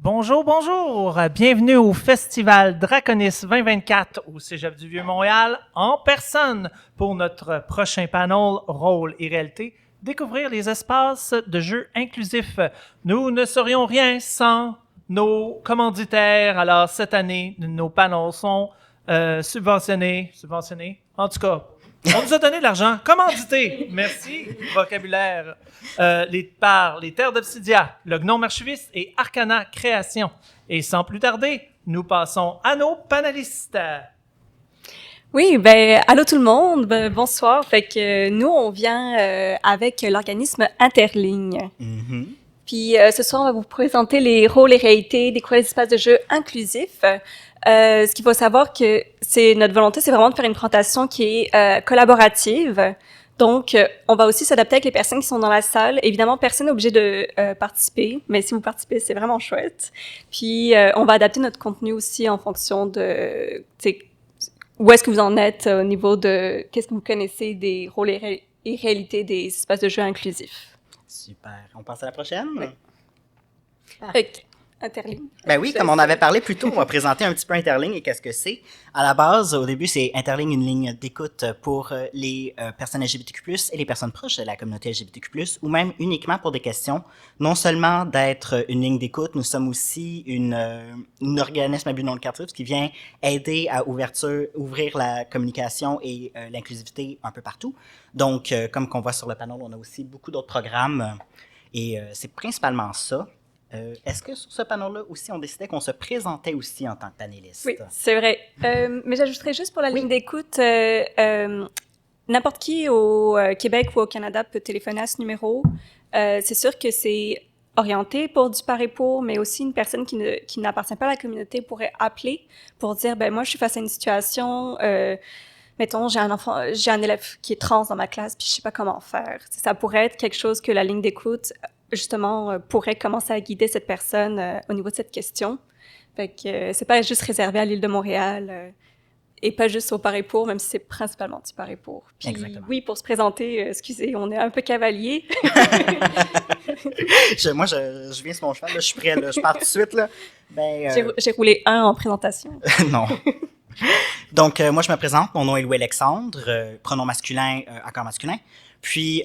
Bonjour, bonjour! Bienvenue au Festival Draconis 2024 au Cégep du Vieux-Montréal en personne pour notre prochain panel Rôle et réalité, découvrir les espaces de jeux inclusifs. Nous ne serions rien sans nos commanditaires. Alors cette année, nos panels sont subventionnés, en tout cas, on nous a donné de l'argent, commandité, merci, vocabulaire, par les Terres d'Obsidia, le Gnome Archiviste et Arcana Création. Et sans plus tarder, nous passons à nos panélistes. Oui, ben allô tout le monde, bonsoir. Fait que nous on vient avec l'organisme Interligne. Puis ce soir on va vous présenter les rôles et réalités, découvrir les espaces de jeu inclusifs. Ce qu'il faut savoir que c'est notre volonté, c'est vraiment de faire une présentation qui est collaborative. Donc, on va aussi s'adapter avec les personnes qui sont dans la salle. Évidemment, personne n'est obligé de participer, mais si vous participez, c'est vraiment chouette. Puis, on va adapter notre contenu aussi en fonction de où est-ce que vous en êtes au niveau de qu'est-ce que vous connaissez des rôles et réalités des espaces de jeu inclusifs. Super. On passe à la prochaine? Oui. Okay. Interligne. Ben oui, comme on avait parlé plus tôt, on va présenter un petit peu Interligne et qu'est-ce que c'est. À la base, au début, c'est Interligne, une ligne d'écoute pour les personnes LGBTQ+, et les personnes proches de la communauté LGBTQ+, ou même uniquement pour des questions. Non seulement d'être une ligne d'écoute, nous sommes aussi un organisme à but non lucratif qui vient aider à ouvrir la communication et l'inclusivité un peu partout. Donc, comme qu'on voit sur le panel, on a aussi beaucoup d'autres programmes et c'est principalement ça. Est-ce que sur ce panel-là aussi, on décidait qu'on se présentait aussi en tant que panéliste? Oui, c'est vrai. Mais j'ajouterais juste pour la ligne d'écoute, n'importe qui au Québec ou au Canada peut téléphoner à ce numéro. C'est sûr que c'est orienté pour du par et pour, mais aussi une personne qui n'appartient pas à la communauté pourrait appeler pour dire, ben moi, je suis face à une situation... mettons, j'ai un élève qui est trans dans ma classe, puis je sais pas comment faire. Ça pourrait être quelque chose que la ligne d'écoute, justement, pourrait commencer à guider cette personne au niveau de cette question. Fait que c'est pas juste réservé à l'île de Montréal et pas juste au par et pour, même si c'est principalement du par et pour. Puis exactement. oui, pour se présenter, excusez, on est un peu cavalier. Moi, je viens sur mon cheval, là, je suis prêt, là, je pars tout de suite. Là. Ben, J'ai roulé 1 en présentation. Non. Donc, moi, je me présente. Mon nom est Louis Alexandre, pronom masculin, accord masculin. Puis,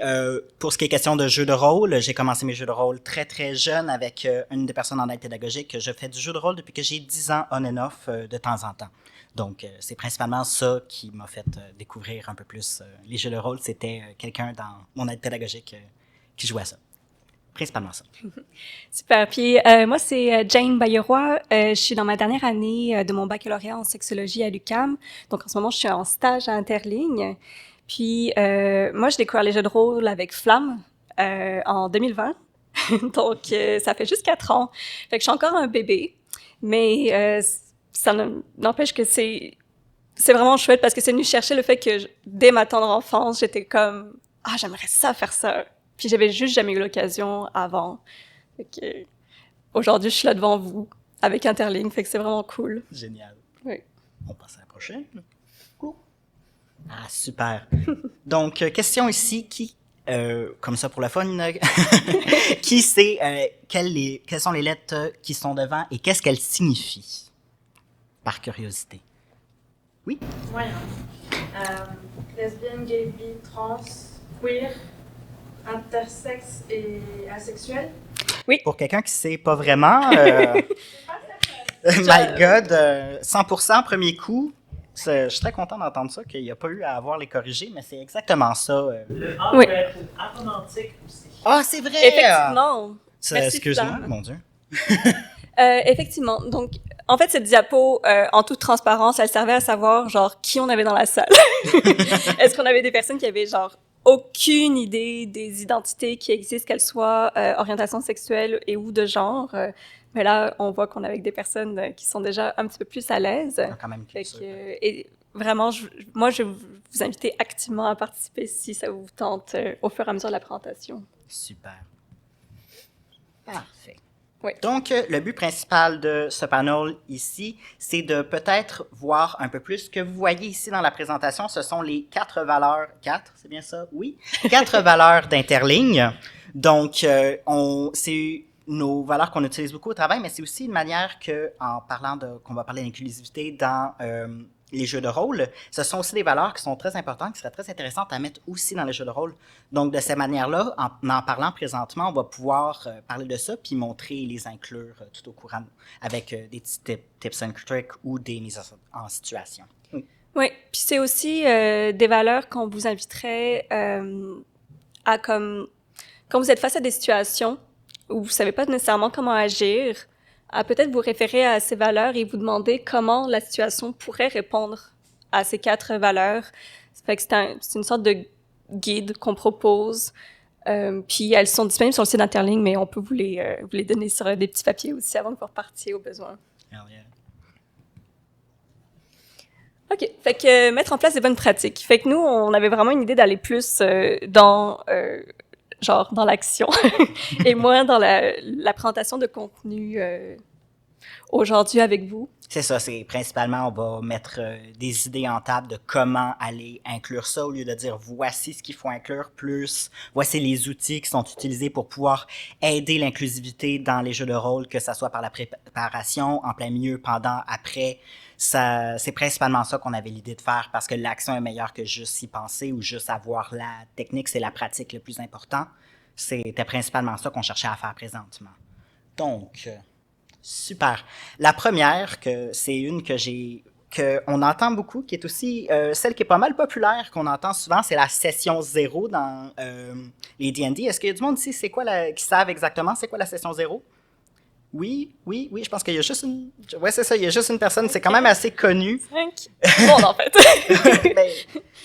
pour ce qui est question de jeux de rôle, j'ai commencé mes jeux de rôle très, très jeune avec une des personnes en aide pédagogique. Je fais du jeu de rôle depuis que j'ai 10 ans on and off de temps en temps. Donc, c'est principalement ça qui m'a fait découvrir un peu plus les jeux de rôle. C'était quelqu'un dans mon aide pédagogique qui jouait à ça. Principalement ça. Super. Puis moi, c'est Jane Bayerois. Je suis dans ma dernière année de mon baccalauréat en sexologie à l'UQAM. Donc, en ce moment, je suis en stage à Interligne. Puis moi, j'ai découvert les jeux de rôle avec Flamme en 2020. Donc, ça fait juste 4 ans. Fait que je suis encore un bébé. Mais ça n'empêche que c'est vraiment chouette parce que c'est venu chercher le fait que dès ma tendre enfance, j'étais comme « Ah, j'aimerais ça faire ça ». Puis j'avais juste jamais eu l'occasion avant. Fait que aujourd'hui, je suis là devant vous avec Interligne, fait que c'est vraiment cool. Génial. Oui. On passe à la prochaine. Cool. Ah, super. Donc, question ici, qui, comme ça pour le fun, qui sait quelles sont les lettres qui sont devant et qu'est-ce qu'elles signifient? Par curiosité. Oui? Ouais. Lesbienne, gay, bi, trans, queer, intersexe et asexuel. Oui. Pour quelqu'un qui sait pas vraiment, my God, 100% premier coup. Je suis très content d'entendre ça, qu'il n'y a pas eu à avoir les corriger, mais c'est exactement ça. Le A Oui. peut être aromantique aussi. Ah, c'est vrai! Effectivement. Merci, Excuse-moi, Flamme. mon Dieu. Effectivement. Donc, en fait, cette diapo, en toute transparence, elle servait à savoir, genre, qui on avait dans la salle. Est-ce qu'on avait des personnes qui avaient, genre, aucune idée des identités qui existent, qu'elles soient orientation sexuelle et ou de genre. Mais là, on voit qu'on est avec des personnes qui sont déjà un petit peu plus à l'aise. Quand même Fait sûr. et vraiment, moi, je vais vous inviter activement à participer si ça vous tente au fur et à mesure de la présentation. Super. Parfait. Oui. Donc, le but principal de ce panel ici, c'est de peut-être voir un peu plus. Ce que vous voyez ici dans la présentation, ce sont les 4 valeurs. 4, c'est bien ça? Oui. 4 valeurs d'Interligne. Donc, c'est nos valeurs qu'on utilise beaucoup au travail, mais c'est aussi une manière que, en parlant qu'on va parler d'inclusivité dans les jeux de rôle, ce sont aussi des valeurs qui sont très importantes, qui seraient très intéressantes à mettre aussi dans les jeux de rôle. Donc, de cette manière-là, en parlant présentement, on va pouvoir parler de ça puis montrer et les inclure tout au courant avec des petits tips and tricks ou des mises en situation. Oui, puis c'est aussi des valeurs qu'on vous inviterait à quand vous êtes face à des situations où vous savez pas nécessairement comment agir, à peut-être vous référer à ces valeurs et vous demander comment la situation pourrait répondre à ces 4 valeurs. Ça fait que c'est une sorte de guide qu'on propose. Puis elles sont disponibles sur le site d'Interligne, mais on peut vous les donner sur des petits papiers aussi avant que vous repartiez au besoin. Hell yeah. OK. Fait que mettre en place des bonnes pratiques. Fait que nous, on avait vraiment une idée d'aller plus dans l'action et moins dans la présentation de contenu aujourd'hui avec vous. C'est ça, c'est principalement, on va mettre des idées en table de comment aller inclure ça, au lieu de dire voici ce qu'il faut inclure, plus voici les outils qui sont utilisés pour pouvoir aider l'inclusivité dans les jeux de rôle, que ça soit par la préparation, en plein milieu, pendant, après. C'est principalement ça qu'on avait l'idée de faire, parce que l'action est meilleure que juste y penser ou juste avoir la technique, c'est la pratique le plus important. C'était principalement ça qu'on cherchait à faire présentement. Donc, super. La première, c'est une qu'on entend beaucoup, qui est aussi celle qui est pas mal populaire, qu'on entend souvent, c'est la session 0 dans les D&D. Est-ce qu'il y a du monde ici qui savent exactement c'est quoi la session 0? Oui, je pense qu'il y a juste une... Ouais, c'est ça, il y a juste une personne, c'est quand même assez connu. 5 monde, en fait. Ben,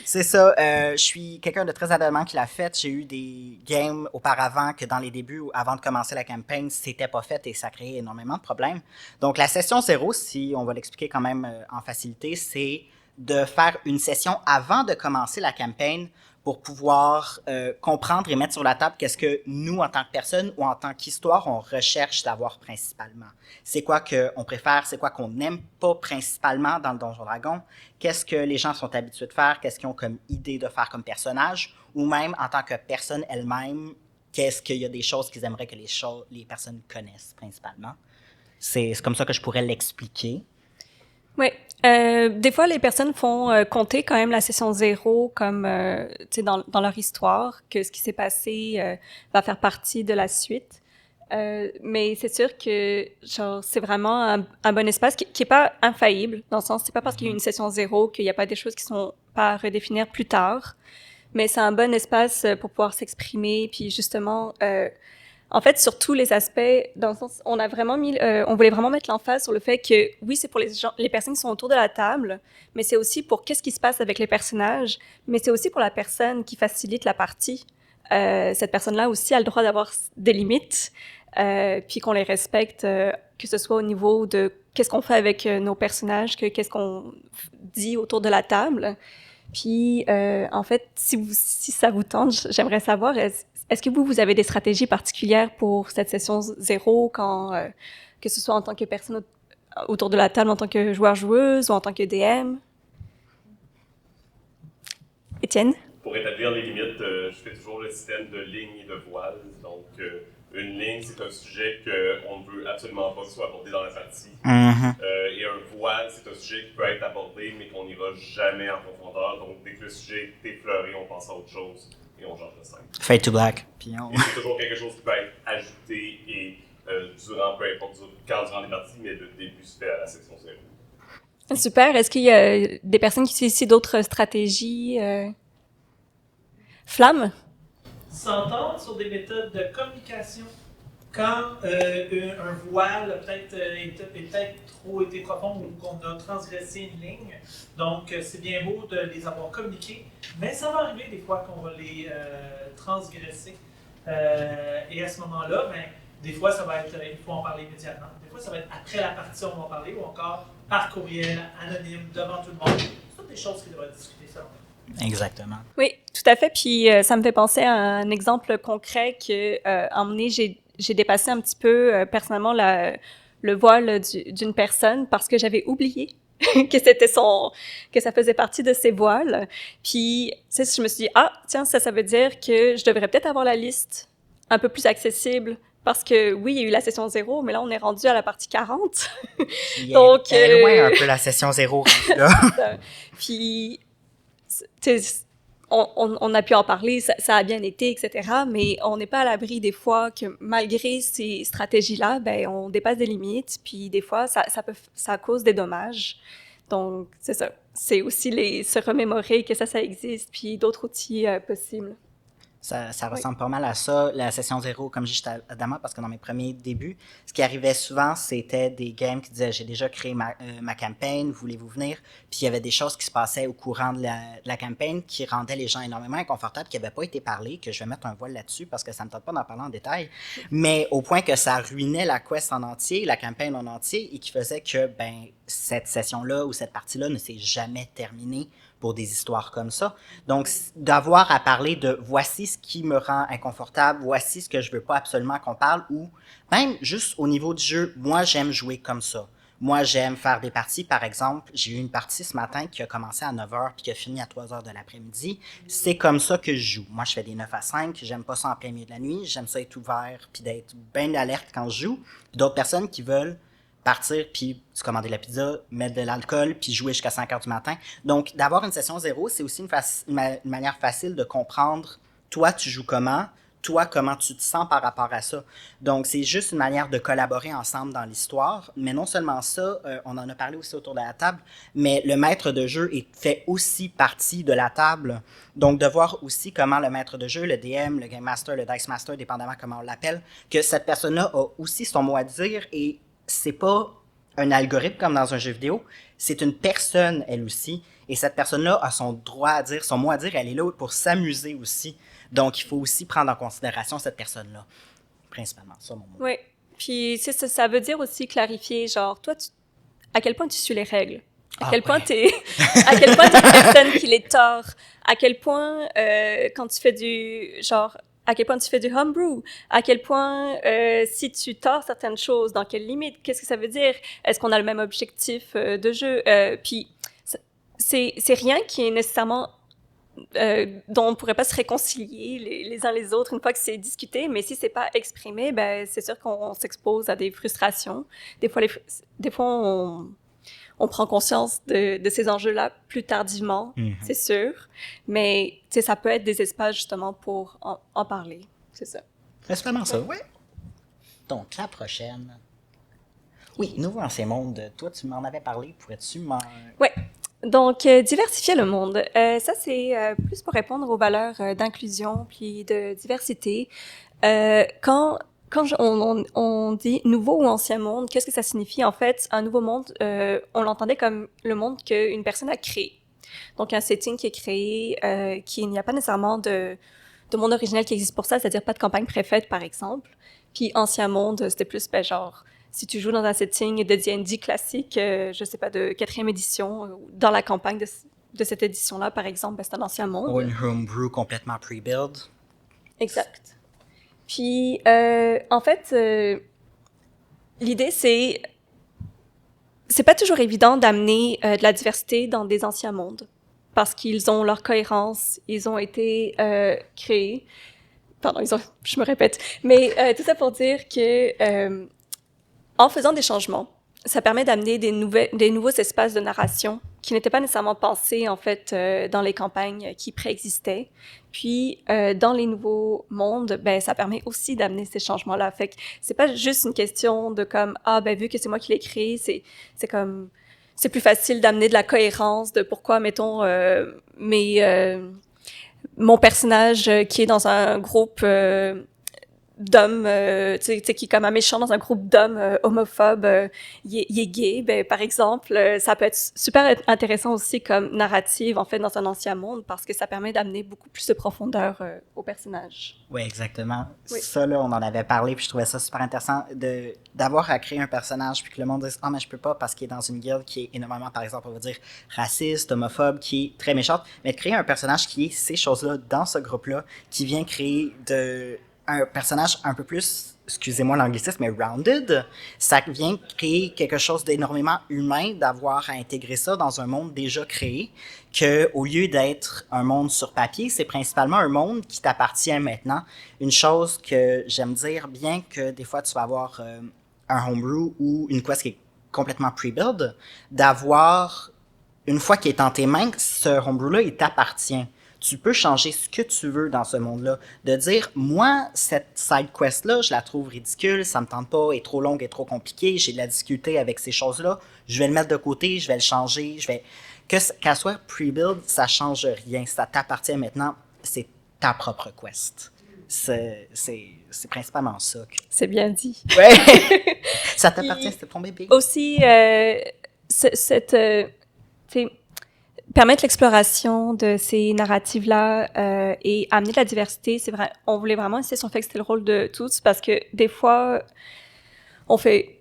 c'est ça, je suis quelqu'un de très adamant qui l'a fait. J'ai eu des games auparavant que dans les débuts, avant de commencer la campagne, c'était pas fait et ça créait énormément de problèmes. Donc, la session 0, si on va l'expliquer quand même en facilité, c'est de faire une session avant de commencer la campagne pour pouvoir comprendre et mettre sur la table qu'est-ce que nous, en tant que personne ou en tant qu'histoire, on recherche d'avoir principalement. C'est quoi qu'on préfère, c'est quoi qu'on n'aime pas principalement dans le Donjon Dragon, qu'est-ce que les gens sont habitués de faire, qu'est-ce qu'ils ont comme idée de faire comme personnage, ou même en tant que personne elle-même, qu'est-ce qu'il y a des choses qu'ils aimeraient que les personnes connaissent principalement. C'est comme ça que je pourrais l'expliquer. Oui. Des fois, les personnes font compter quand même la session 0 comme, tu sais, dans leur histoire, que ce qui s'est passé va faire partie de la suite. Mais c'est sûr que, genre, c'est vraiment un bon espace qui est pas infaillible, dans le sens, c'est pas parce qu'il y a une session 0 qu'il y a pas des choses qui sont pas à redéfinir plus tard. Mais c'est un bon espace pour pouvoir s'exprimer, puis justement... en fait, sur tous les aspects, dans le sens, on voulait vraiment mettre l'emphase sur le fait que, oui, c'est pour les personnes qui sont autour de la table, mais c'est aussi pour qu'est-ce qui se passe avec les personnages, mais c'est aussi pour la personne qui facilite la partie. Cette personne-là aussi a le droit d'avoir des limites, puis qu'on les respecte, que ce soit au niveau de qu'est-ce qu'on fait avec nos personnages, qu'est-ce qu'on dit autour de la table. Puis, en fait, si ça vous tente, j'aimerais savoir, est-ce que vous avez des stratégies particulières pour cette session 0, que ce soit en tant que personne autour de la table, en tant que joueur-joueuse ou en tant que DM? Étienne? Pour établir les limites, je fais toujours le système de ligne et de voile. Donc, une ligne, c'est un sujet qu'on ne veut absolument pas que soit abordé dans la partie. Et un voile, c'est un sujet qui peut être abordé, mais qu'on n'ira jamais en profondeur. Donc, dès que le sujet est effleuré, on passe à autre chose et on change de scène. Fade to black. Et c'est toujours quelque chose qui peut être ajouté et durant, peu importe quand durant les parties, mais le début se fait à la section 0. Super. Est-ce qu'il y a des personnes qui utilisent ici d'autres stratégies? Flamme? S'entendre sur des méthodes de communication quand un voile a peut-être trop été profond ou qu'on a transgressé une ligne. Donc, c'est bien beau de les avoir communiqués, mais ça va arriver des fois qu'on va les transgresser. Et à ce moment-là, ben, des fois, ça va être, il faut en parler immédiatement. Des fois, ça va être après la partie, on va en parler, ou encore par courriel, anonyme, devant tout le monde. C'est toutes des choses qui devraient être discutées, ça. Exactement. Oui, tout à fait. Puis ça me fait penser à un exemple concret que, emmené, j'ai dépassé un petit peu personnellement le voile d'une personne parce que j'avais oublié que ça faisait partie de ses voiles. Puis, tu sais, je me suis dit, ah, tiens, ça veut dire que je devrais peut-être avoir la liste un peu plus accessible Parce que oui, il y a eu la session 0, mais là, on est rendu à la partie 40. Donc, loin un peu la session 0. Là. Puis, on a pu en parler, ça a bien été, etc. Mais on n'est pas à l'abri des fois que malgré ces stratégies-là, ben, on dépasse des limites. Puis des fois, ça cause des dommages. Donc, c'est ça. C'est aussi se remémorer que ça existe, puis d'autres outils possibles. Ça ressemble pas mal à ça, la session 0, comme je disais à Dama, parce que dans mes premiers débuts, ce qui arrivait souvent, c'était des games qui disaient « J'ai déjà créé ma campagne, voulez-vous venir? » Puis il y avait des choses qui se passaient au courant de la campagne qui rendaient les gens énormément inconfortables, qui n'avaient pas été parlées, que je vais mettre un voile là-dessus parce que ça ne me tente pas d'en parler en détail, mais au point que ça ruinait la quest en entier, la campagne en entier, et qui faisait que cette session-là ou cette partie-là ne s'est jamais terminée pour des histoires comme ça. Donc, d'avoir à parler de voici ce qui me rend inconfortable, voici ce que je veux pas absolument qu'on parle, ou même juste au niveau du jeu, moi j'aime jouer comme ça. Moi j'aime faire des parties, par exemple, j'ai eu une partie ce matin qui a commencé à 9h puis qui a fini à 3h de l'après-midi. C'est comme ça que je joue. Moi je fais des 9 à 5, j'aime pas ça en plein milieu de la nuit, j'aime ça être ouvert puis d'être bien alerte quand je joue. Puis d'autres personnes qui veulent partir, puis se commander la pizza, mettre de l'alcool, puis jouer jusqu'à 5h du matin. Donc, d'avoir une session 0, c'est aussi une manière facile de comprendre, toi, tu joues comment tu te sens par rapport à ça. Donc, c'est juste une manière de collaborer ensemble dans l'histoire. Mais non seulement ça, on en a parlé aussi autour de la table, mais le maître de jeu fait aussi partie de la table. Donc, de voir aussi comment le maître de jeu, le DM, le Game Master, le Dice Master, dépendamment comment on l'appelle, que cette personne-là a aussi son mot à dire et c'est pas un algorithme comme dans un jeu vidéo, c'est une personne, elle aussi, et cette personne-là a son droit à dire, son mot à dire, elle est là pour s'amuser aussi. Donc, il faut aussi prendre en considération cette personne-là. Principalement, ça, mon mot. Oui, puis ça veut dire aussi clarifier, genre, toi, à quel point tu suis les règles? À quel point t'es une personne qui les tord? À quel point, quand tu fais à quel point tu fais du homebrew, à quel point si tu tords certaines choses, dans quelles limites, qu'est-ce que ça veut dire, est-ce qu'on a le même objectif de jeu, puis c'est rien qui est nécessairement dont on pourrait pas se réconcilier les uns les autres une fois que c'est discuté, mais si c'est pas exprimé, ben c'est sûr qu'on s'expose à des frustrations. Des fois on prend conscience de ces enjeux-là plus tardivement, c'est sûr. Mais ça peut être des espaces justement pour en parler, c'est ça. Principalement ça, oui. Donc, la prochaine. Oui, Nouveau Ancien Monde. Toi, tu m'en avais parlé. Pourrais-tu m'en... Oui. Donc, diversifier le monde. Ça, c'est plus pour répondre aux valeurs d'inclusion puis de diversité. Quand on dit nouveau ou ancien monde, qu'est-ce que ça signifie? En fait, un nouveau monde, on l'entendait comme le monde qu'une personne a créé. Donc, un setting qui est créé, qu'il n'y a pas nécessairement de monde original qui existe pour ça, c'est-à-dire pas de campagne préfaite, par exemple. Puis, ancien monde, c'était plus, genre, si tu joues dans un setting de D&D classique, je sais pas, de 4e édition, dans la campagne de cette édition-là, par exemple, c'est un ancien monde. Ou une homebrew complètement pre-build. Exact. Puis, en fait, l'idée, c'est pas toujours évident d'amener de la diversité dans des anciens mondes, parce qu'ils ont leur cohérence, ils ont été créés. Pardon, je me répète. Mais tout ça pour dire que en faisant des changements, ça permet d'amener des nouveaux espaces de narration qui n'étaient pas nécessairement pensés, en fait, dans les campagnes qui préexistaient. Puis, dans les nouveaux mondes, ben, ça permet aussi d'amener ces changements-là. Fait que c'est pas juste une question de comme, vu que c'est moi qui l'ai créé, c'est comme, c'est plus facile d'amener de la cohérence de pourquoi, mettons, mon personnage qui est dans un groupe d'hommes, qui est comme un méchant dans un groupe d'hommes homophobes, il est gay, ben, par exemple, ça peut être super intéressant aussi comme narrative, en fait, dans un ancien monde, parce que ça permet d'amener beaucoup plus de profondeur au personnage. Oui, exactement. Oui. Ça, là, on en avait parlé, puis je trouvais ça super intéressant d'avoir à créer un personnage, puis que le monde dise « Ah, mais je peux pas parce qu'il est dans une guilde qui est énormément, par exemple, on va dire, raciste, homophobe, qui est très méchante. » Mais de créer un personnage qui est ces choses-là dans ce groupe-là, qui vient créer un personnage un peu plus excusez-moi l'anglicisme, mais rounded, ça vient créer quelque chose d'énormément humain d'avoir à intégrer ça dans un monde déjà créé, que au lieu d'être un monde sur papier, c'est principalement un monde qui t'appartient maintenant. Une chose que j'aime dire, bien que des fois tu vas avoir un homebrew ou une quest qui est complètement pre-build, d'avoir, une fois qu'il est dans tes mains, ce homebrew-là, il t'appartient. Tu peux changer ce que tu veux dans ce monde-là. De dire, moi, cette side quest-là, je la trouve ridicule, ça me tente pas, elle est trop longue, elle est trop compliquée, j'ai de la difficulté avec ces choses-là, je vais le mettre de côté, je vais le changer, qu'elle soit pre-build, ça change rien, ça t'appartient maintenant, c'est ta propre quest. C'est principalement ça. C'est bien dit. Ouais! Ça t'appartient, c'était ton bébé. Aussi, permettre l'exploration de ces narratives-là et amener de la diversité, c'est vrai. On voulait vraiment insister sur le fait que c'était le rôle de tous, parce que des fois, on fait...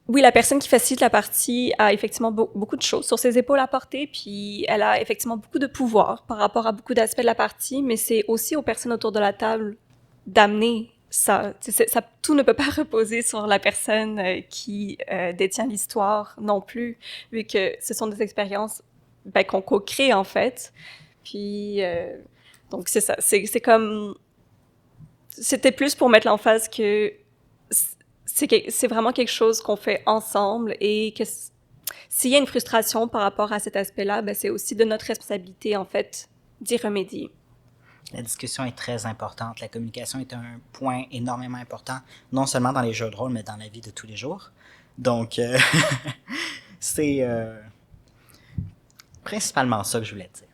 Oui, la personne qui facilite la partie a effectivement beaucoup de choses sur ses épaules à porter, puis elle a effectivement beaucoup de pouvoir par rapport à beaucoup d'aspects de la partie, mais c'est aussi aux personnes autour de la table d'amener ça. Tout ne peut pas reposer sur la personne qui détient l'histoire non plus, vu que ce sont des expériences qu'on co-crée, en fait. Puis, donc, c'est ça. C'est comme... C'était plus pour mettre l'emphase que c'est vraiment quelque chose qu'on fait ensemble et que s'il y a une frustration par rapport à cet aspect-là, c'est aussi de notre responsabilité, en fait, d'y remédier. La discussion est très importante. La communication est un point énormément important, non seulement dans les jeux de rôle, mais dans la vie de tous les jours. Donc, c'est principalement ça que je voulais dire.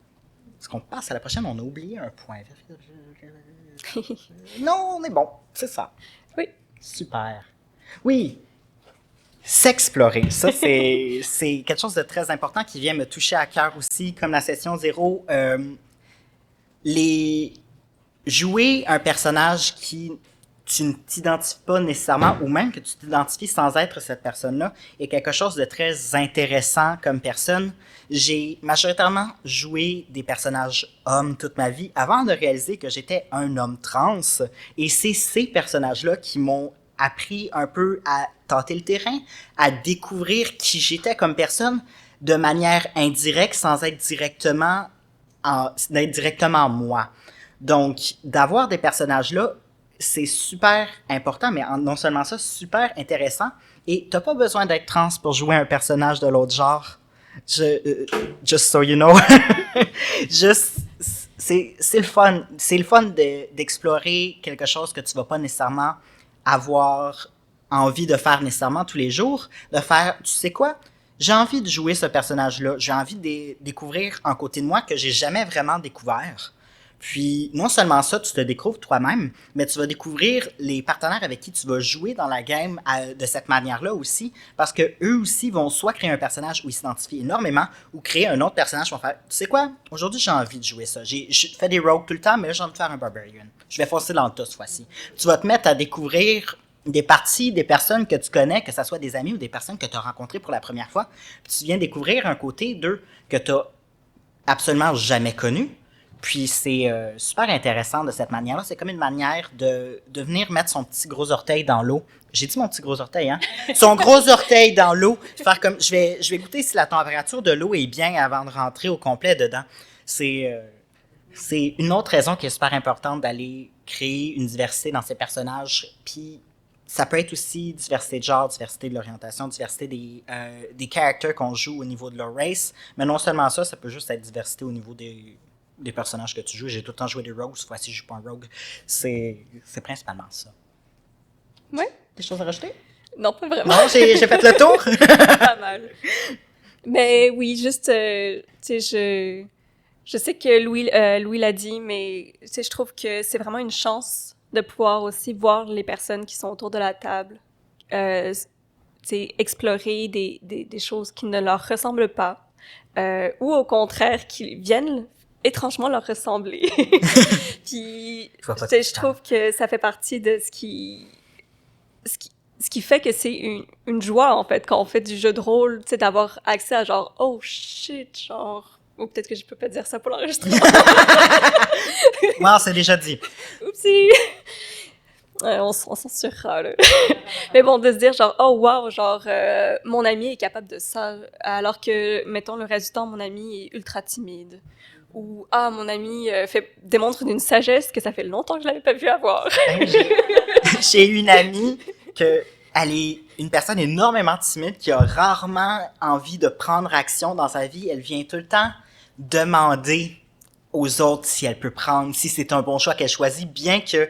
Est-ce qu'on passe à la prochaine? On a oublié un point. Non, on est bon. C'est ça. Oui. Super. Oui. S'explorer. Ça, c'est quelque chose de très important qui vient me toucher à cœur aussi, comme la session 0. Jouer un personnage qui tu ne t'identifies pas nécessairement, ou même que tu t'identifies sans être cette personne-là, est quelque chose de très intéressant comme personne. J'ai majoritairement joué des personnages hommes toute ma vie avant de réaliser que j'étais un homme trans, et c'est ces personnages-là qui m'ont appris un peu à tâter le terrain, à découvrir qui j'étais comme personne de manière indirecte, sans être directement moi. Donc, d'avoir des personnages-là, c'est super important, mais non seulement ça, super intéressant. Et t'as pas besoin d'être trans pour jouer un personnage de l'autre genre. Just so you know. C'est le fun. C'est le fun d'explorer quelque chose que tu vas pas nécessairement avoir envie de faire nécessairement tous les jours. De faire, tu sais quoi? J'ai envie de jouer ce personnage-là. J'ai envie de découvrir un côté de moi que j'ai jamais vraiment découvert. Puis, non seulement ça, tu te découvres toi-même, mais tu vas découvrir les partenaires avec qui tu vas jouer dans la game de cette manière-là aussi, parce que eux aussi vont soit créer un personnage où ils s'identifient énormément, ou créer un autre personnage qui vont faire, tu sais quoi, aujourd'hui j'ai envie de jouer ça. Je fais des rogues tout le temps, mais là j'ai envie de faire un barbarian. Je vais forcer dans le tas cette fois-ci. Tu vas te mettre à découvrir des parties, des personnes que tu connais, que ce soit des amis ou des personnes que tu as rencontrées pour la première fois, puis tu viens découvrir un côté d'eux que tu n'as absolument jamais connu. Puis c'est super intéressant de cette manière-là. C'est comme une manière de venir mettre son petit gros orteil dans l'eau. J'ai dit mon petit gros orteil, hein? Son gros orteil dans l'eau. Faire comme, je vais goûter si la température de l'eau est bien avant de rentrer au complet dedans. C'est une autre raison qui est super importante d'aller créer une diversité dans ses personnages. Puis ça peut être aussi diversité de genre, diversité de l'orientation, diversité des characters qu'on joue au niveau de leur race. Mais non seulement ça, ça peut juste être diversité au niveau des personnages que tu joues. J'ai tout le temps joué des rogues, cette fois-ci je joue pas un rogue. C'est principalement ça. Oui. Des choses à rajouter? Non, pas vraiment. Non, j'ai fait le tour. Pas mal. Mais oui, juste, tu sais, je sais que Louis l'a dit, mais tu sais, je trouve que c'est vraiment une chance de pouvoir aussi voir les personnes qui sont autour de la table, tu sais, explorer des choses qui ne leur ressemblent pas, ou au contraire, qui viennent étrangement leur ressembler. Puis, je trouve que ça fait partie de ce qui fait que c'est une joie, en fait, quand on fait du jeu de rôle, tu sais, d'avoir accès à genre, oh shit, genre, ou peut-être que je peux pas dire ça pour l'enregistrement. Non, c'est déjà dit. Oupsie! On censurera, là. Mais bon, de se dire genre, oh wow, genre, mon ami est capable de ça, alors que, mettons, le reste du temps, mon ami est ultra timide. Ou, ah, mon ami démontre d'une sagesse que ça fait longtemps que je l'avais pas vu avoir. Ben, j'ai une amie elle est une personne énormément timide qui a rarement envie de prendre action dans sa vie. Elle vient tout le temps demander aux autres si elle peut prendre, si c'est un bon choix qu'elle choisit, bien que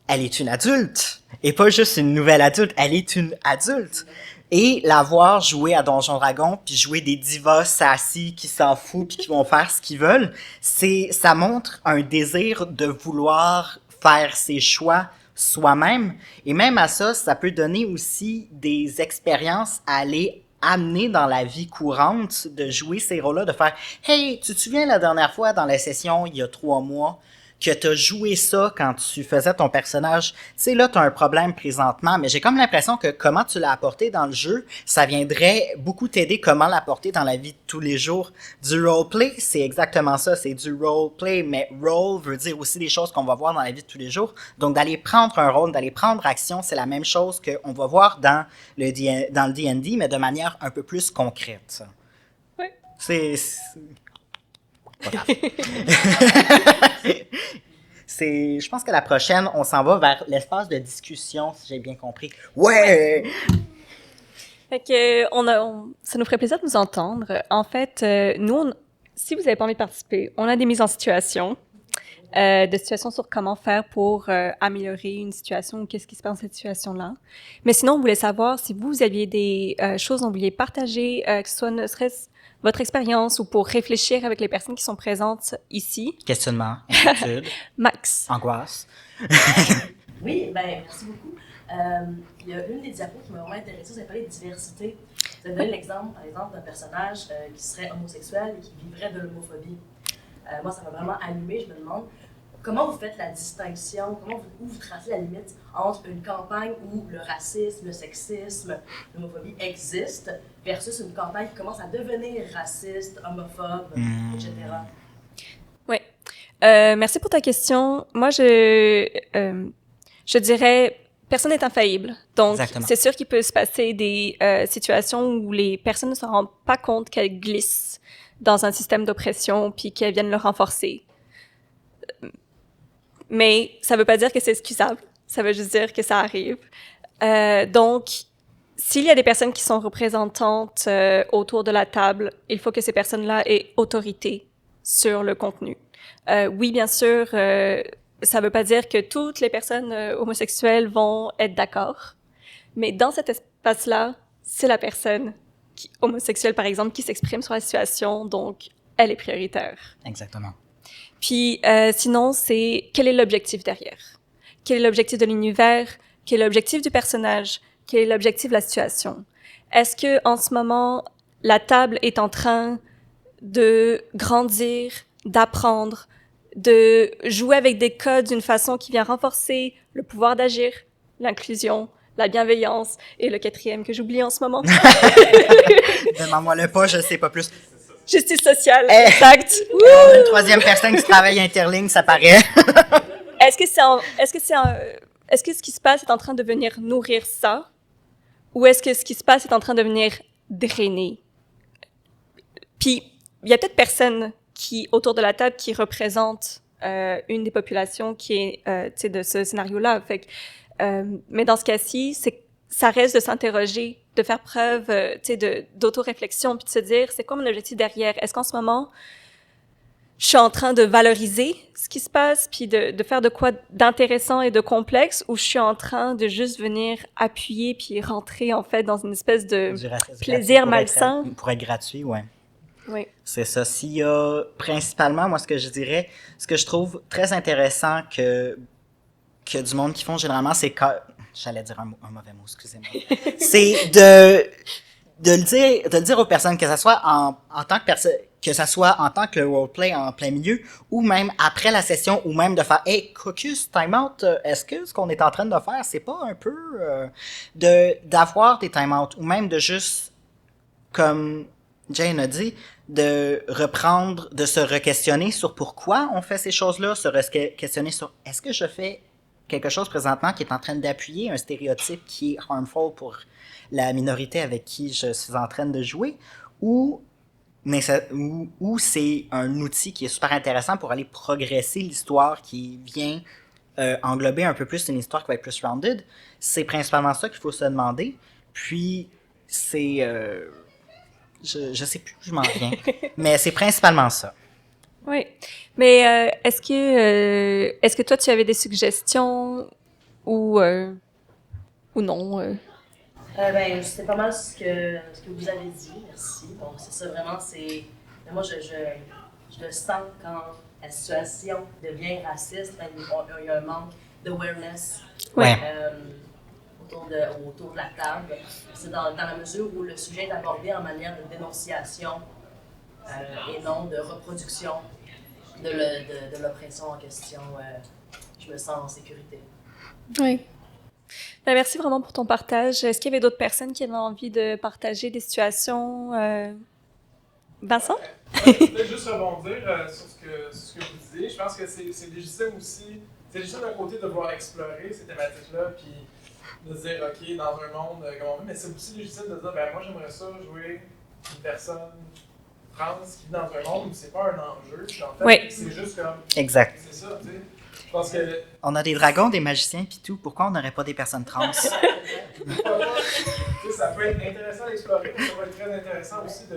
elle est une adulte. Et pas juste une nouvelle adulte, elle est une adulte. Et la voir jouer à Donjon Dragon, puis jouer des divas sassy qui s'en foutent puis qui vont faire ce qu'ils veulent, ça montre un désir de vouloir faire ses choix soi-même. Et même à ça, ça peut donner aussi des expériences à aller amener dans la vie courante, de jouer ces rôles-là, de faire « Hey, tu te souviens la dernière fois dans la session, il y a 3 mois, que t'as joué ça quand tu faisais ton personnage? Tu sais, là, t'as un problème présentement, mais j'ai comme l'impression que comment tu l'as apporté dans le jeu, ça viendrait beaucoup t'aider comment l'apporter dans la vie de tous les jours. Du roleplay, c'est exactement ça, c'est du roleplay, mais role veut dire aussi des choses qu'on va voir dans la vie de tous les jours. Donc, d'aller prendre un rôle, d'aller prendre action, c'est la même chose qu'on va voir dans le D&D, mais de manière un peu plus concrète. Oui. C'est... Pas grave. Je pense que la prochaine, on s'en va vers l'espace de discussion, si j'ai bien compris. Ouais! Fait que, ça nous ferait plaisir de vous entendre. En fait, nous, si vous n'avez pas envie de participer, on a des mises en situation, de situations sur comment faire pour améliorer une situation ou qu'est-ce qui se passe dans cette situation-là. Mais sinon, on voulait savoir si vous aviez des choses dont vous vouliez partager, que ce soit ne serait-ce votre expérience ou pour réfléchir avec les personnes qui sont présentes ici. Questionnement, inquiétude, Max. angoisse. Oui, ben merci beaucoup. Il y a une des diapos qui m'a vraiment intéressée, vous avez parlé de diversité. Vous avez donné l'exemple, par exemple, d'un personnage qui serait homosexuel et qui vivrait de l'homophobie. Moi, ça m'a vraiment allumé. Je me demande comment vous faites la distinction, où vous tracez la limite entre une campagne où le racisme, le sexisme, l'homophobie existent versus une campagne qui commence à devenir raciste, homophobe, etc. Oui. Merci pour ta question. Moi, je dirais, personne n'est infaillible. Donc, Exactement. C'est sûr qu'il peut se passer des situations où les personnes ne se rendent pas compte qu'elles glissent dans un système d'oppression puis qu'elles viennent le renforcer. Mais ça veut pas dire que c'est excusable. Ça veut juste dire que ça arrive. Donc, s'il y a des personnes qui sont représentantes autour de la table, il faut que ces personnes-là aient autorité sur le contenu. Oui, bien sûr, ça veut pas dire que toutes les personnes homosexuelles vont être d'accord. Mais dans cet espace-là, c'est la personne homosexuelle, par exemple, qui s'exprime sur la situation, donc elle est prioritaire. Exactement. Puis sinon, c'est quel est l'objectif derrière? Quel est l'objectif de l'univers? Quel est l'objectif du personnage? Quel est l'objectif de la situation? Est-ce que en ce moment, la table est en train de grandir, d'apprendre, de jouer avec des codes d'une façon qui vient renforcer le pouvoir d'agir, l'inclusion, la bienveillance et le 4e que j'oublie en ce moment? Demande-moi-le pas, je sais pas plus. Justice sociale, exact. Une 3e personne qui travaille interligne, ça paraît. Est-ce que ce qui se passe est en train de venir nourrir ça? Ou est-ce que ce qui se passe est en train de venir drainer? Puis, il y a peut-être personne autour de la table qui représente une des populations qui est, de ce scénario-là. Fait que, mais dans ce cas-ci, ça reste de s'interroger, de faire preuve, d'autoréflexion, puis de se dire, c'est quoi mon objectif derrière? Est-ce qu'en ce moment, je suis en train de valoriser ce qui se passe, puis de faire de quoi d'intéressant et de complexe, ou je suis en train de juste venir appuyer puis rentrer, en fait, dans une espèce de plaisir malsain? Pour être gratuit, ouais. Oui. C'est ça. S'il y a principalement, moi, ce que je trouve très intéressant que du monde qui font généralement, c'est j'allais dire un mauvais mot, excusez-moi. C'est de le dire aux personnes, que ça soit en tant que personne, que ça soit en tant que roleplay en plein milieu, ou même après la session, ou même de faire « Hey, Caucus, time out, est-ce que ce qu'on est en train de faire, c'est pas un peu d'avoir des time out, ou même de juste, comme Jane a dit, de se re-questionner sur pourquoi on fait ces choses-là, se re-questionner sur est-ce que je fais quelque chose présentement qui est en train d'appuyer un stéréotype qui est harmful pour la minorité avec qui je suis en train de jouer, ou c'est un outil qui est super intéressant pour aller progresser l'histoire qui vient englober un peu plus une histoire qui va être plus rounded. C'est principalement ça qu'il faut se demander. Puis, c'est... je sais plus où je m'en viens, mais c'est principalement ça. Oui. Mais est-ce que toi, tu avais des suggestions ou non? Ben, c'est pas mal ce que vous avez dit, merci. Donc, c'est ça, vraiment, mais moi, je le sens quand la situation devient raciste, ben, il y a un manque d'awareness Ouais. autour de la table. C'est dans la mesure où le sujet est abordé en manière de dénonciation et non de reproduction de l'oppression en question. Je me sens en sécurité. Oui. Ben, merci vraiment pour ton partage. Est-ce qu'il y avait d'autres personnes qui avaient envie de partager des situations? Vincent? Peut-être juste rebondir sur ce que vous disiez. Je pense que c'est légitime aussi. C'est légitime d'un côté de vouloir explorer ces thématiques-là, puis de se dire, OK, dans un monde comme on veut, mais c'est aussi légitime de dire, ben moi j'aimerais ça jouer une personne trans qui vit dans un monde où c'est pas un enjeu, puis en fait, oui. C'est juste comme. Exact. C'est ça, tu sais. Je pense que. On a des dragons, des magiciens, puis tout. Pourquoi on n'aurait pas des personnes trans? Ça peut être intéressant d'explorer, mais ça va être très intéressant aussi que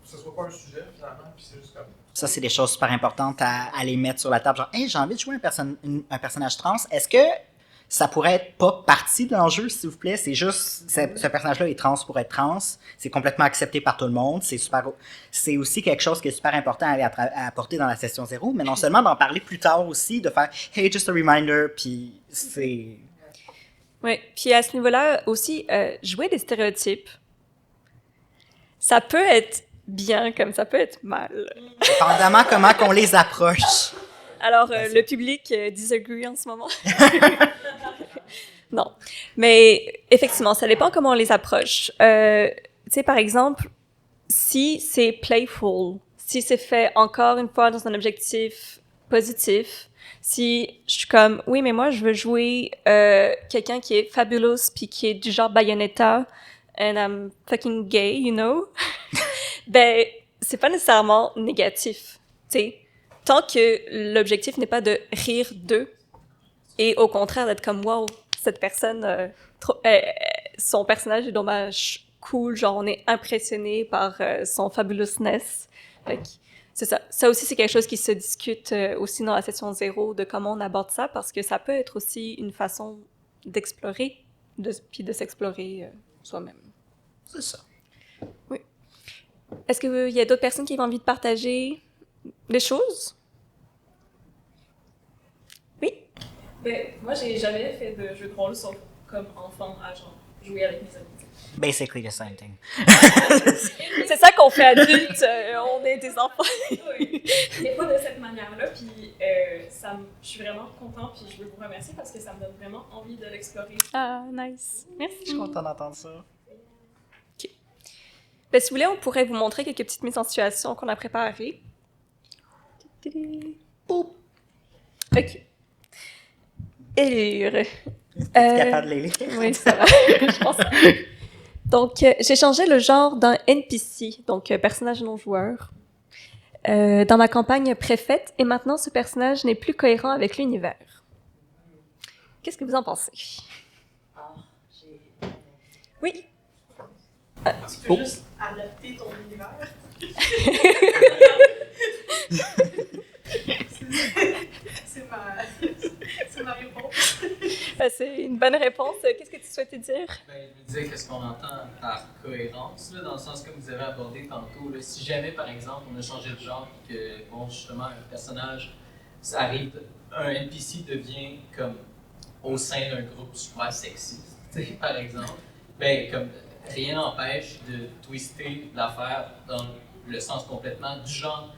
ce soit pas un sujet finalement, puis c'est juste comme. Ça, c'est des choses super importantes à les mettre sur la table. Genre, hey, j'ai envie de jouer un personnage trans. Est-ce que ça pourrait être pas partie de l'enjeu, s'il vous plaît? C'est juste, ce personnage-là est trans pour être trans. C'est complètement accepté par tout le monde. C'est aussi quelque chose qui est super important à apporter dans la session 0, mais non seulement d'en parler plus tard aussi, de faire « Hey, just a reminder », puis c'est... Oui, puis à ce niveau-là aussi, jouer des stéréotypes, ça peut être bien comme ça peut être mal. Dépendamment comment qu'on les approche. Alors, le public disagree en ce moment. Non, mais effectivement, ça dépend comment on les approche. Tu sais, par exemple, si c'est playful, si c'est fait encore une fois dans un objectif positif, si je suis comme, oui, mais moi, je veux jouer quelqu'un qui est fabulous puis qui est du genre Bayonetta and I'm fucking gay, you know? Ben, c'est pas nécessairement négatif, tu sais. Tant que l'objectif n'est pas de rire d'eux et au contraire d'être comme, wow, cette personne, son personnage est dommage cool, genre on est impressionné par son fabulousness. Fait que c'est ça. Ça aussi, c'est quelque chose qui se discute aussi dans la session 0 de comment on aborde ça parce que ça peut être aussi une façon d'explorer puis de s'explorer soi-même. C'est ça. Oui. Est-ce qu'il y a d'autres personnes qui ont envie de partager des choses? Oui? Ben, moi, j'ai jamais fait de jeu de rôle sauf comme enfant à genre jouer avec mes amis. Basically the same thing. C'est ça qu'on fait adulte, on est des enfants. Oui, mais pas de cette manière-là, puis je suis vraiment contente, puis je veux vous remercier parce que ça me donne vraiment envie de l'explorer. Ah, nice. Merci. Je suis content d'entendre ça. OK. Ben, si vous voulez, on pourrait vous montrer quelques petites mises en situation qu'on a préparées. Boop. OK. Élire. Capable de les lire. Oui, ça va. Je pense. Donc, j'ai changé le genre d'un NPC, donc personnage non joueur, dans ma campagne préfaite, et maintenant ce personnage n'est plus cohérent avec l'univers. Qu'est-ce que vous en pensez? Oui? Tu peux juste adapter ton univers. C'est ma réponse. C'est une bonne réponse. Qu'est-ce que tu souhaitais dire? Ben, je me disais qu'est-ce qu'on entend par cohérence, là, dans le sens comme vous avez abordé tantôt. Là, si jamais, par exemple, on a changé de genre et que, bon, justement, un personnage, ça arrive, un NPC devient comme au sein d'un groupe super sexiste, par exemple, ben, comme rien n'empêche de twister l'affaire dans le sens complètement du genre.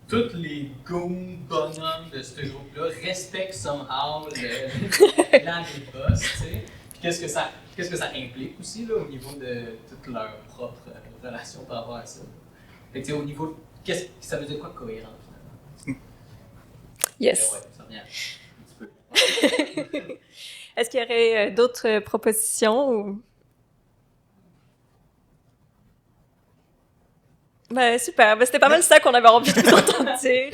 Tous les goons bonhommes de ce groupe-là respectent somehow la des boss, tu sais. Puis qu'est-ce que ça implique aussi, là, au niveau de toutes leurs propres relations par rapport à ça. Fait que, tu sais, au niveau de, ça veut dire quoi cohérent, finalement? Yes. Ouais, ça revient un petit peu. Est-ce qu'il y aurait d'autres propositions ou... Ben, super. Ben, c'était pas mal ça qu'on avait envie de vous entendre dire.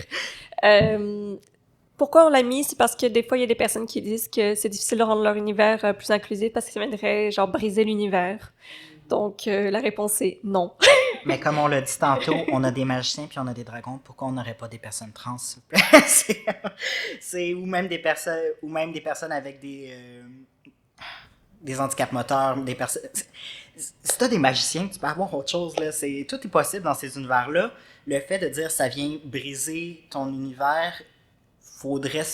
Pourquoi on l'a mis? C'est parce que des fois, il y a des personnes qui disent que c'est difficile de rendre leur univers plus inclusif parce que ça viendrait, genre, briser l'univers. Donc, la réponse est non. Mais comme on l'a dit tantôt, on a des magiciens puis on a des dragons. Pourquoi on n'aurait pas des personnes trans, s'il vous plaît? ou même des personnes avec des handicaps moteurs, des personnes... Si t'as des magiciens, tu peux avoir autre chose, là. Tout est possible dans ces univers-là. Le fait de dire ça vient briser ton univers, faudrait...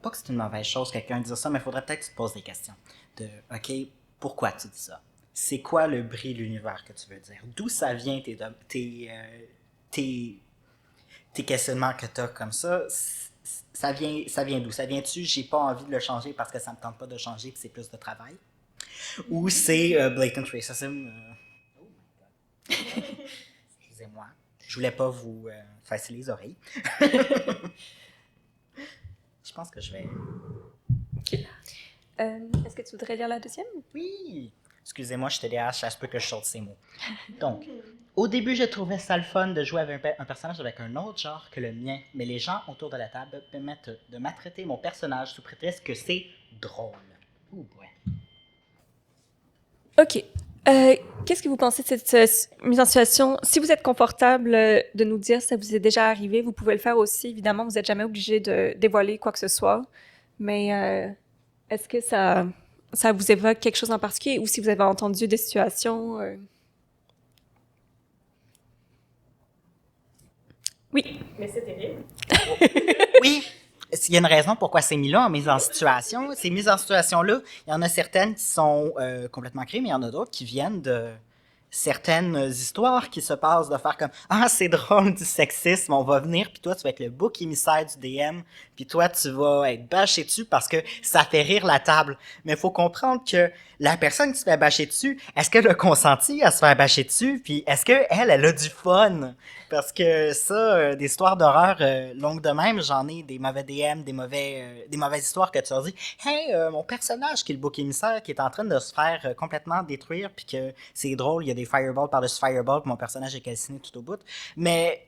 Pas que c'est une mauvaise chose, quelqu'un dire ça, mais faudrait peut-être que tu te poses des questions. OK, pourquoi tu dis ça? C'est quoi le bris de l'univers que tu veux dire? D'où ça vient tes questionnements que t'as comme ça? Ça vient d'où? Ça vient-tu, j'ai pas envie de le changer parce que ça me tente pas de changer puis c'est plus de travail? Ou c'est blatant racism? Oh my God. Excusez-moi. Je voulais pas vous fesser les oreilles. Je pense que je vais... OK. Est-ce que tu voudrais lire la deuxième? Oui! Excusez-moi, je TDAH, ça se peut que je sorte ces mots. Donc, au début, je trouvais ça le fun de jouer avec un personnage avec un autre genre que le mien, mais les gens autour de la table permettent de maltraiter mon personnage sous prétexte que c'est drôle. Oh boy. OK. Qu'est-ce que vous pensez de cette mise en situation? Si vous êtes confortable de nous dire si ça vous est déjà arrivé, vous pouvez le faire aussi. Évidemment, vous n'êtes jamais obligé de dévoiler quoi que ce soit. Mais est-ce que ça vous évoque quelque chose en particulier ou si vous avez entendu des situations? Oui. Mais c'est terrible. Oui. Il y a une raison pourquoi c'est mis là en mise en situation. Ces mises en situation-là, il y en a certaines qui sont complètement créées, mais il y en a d'autres qui viennent de certaines histoires qui se passent, de faire comme « Ah, c'est drôle du sexisme, on va venir, puis toi, tu vas être le bouc émissaire du DM, puis toi, tu vas être bâché dessus parce que ça fait rire la table. » Mais il faut comprendre que la personne qui se fait bâcher dessus, est-ce qu'elle a consenti à se faire bâcher dessus, puis est-ce qu'elle a du fun? Parce que ça, des histoires d'horreur longues de même, j'en ai des mauvais DM, des mauvaises histoires que tu leur dis « Hey, mon personnage qui est le bouc émissaire, qui est en train de se faire complètement détruire, puis que c'est drôle, il y a des fireballs par-dessus fireballs, puis mon personnage est calciné tout au bout. » Mais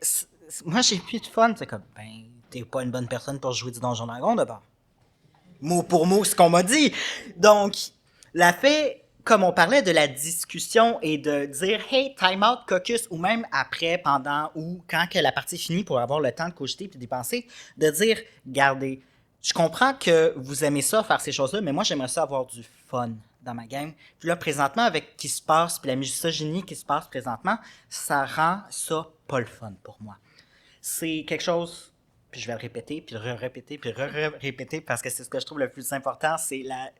moi, j'ai plus de fun. C'est comme, ben, t'es pas une bonne personne pour jouer du Donjon Dragon, d'abord. Mot pour mot, ce qu'on m'a dit. Donc, la fait... Comme on parlait de la discussion et de dire « Hey, time out, caucus », ou même après, pendant ou quand que la partie finit pour avoir le temps de cogiter puis d'y penser, de dire « Gardez, je comprends que vous aimez ça, faire ces choses-là, mais moi, j'aimerais ça avoir du fun dans ma game. » Puis là, présentement, avec ce qui se passe, puis la misogynie qui se passe présentement, ça rend ça pas le fun pour moi. C'est quelque chose, puis je vais le répéter, puis le répéter, puis répéter, parce que c'est ce que je trouve le plus important, c'est la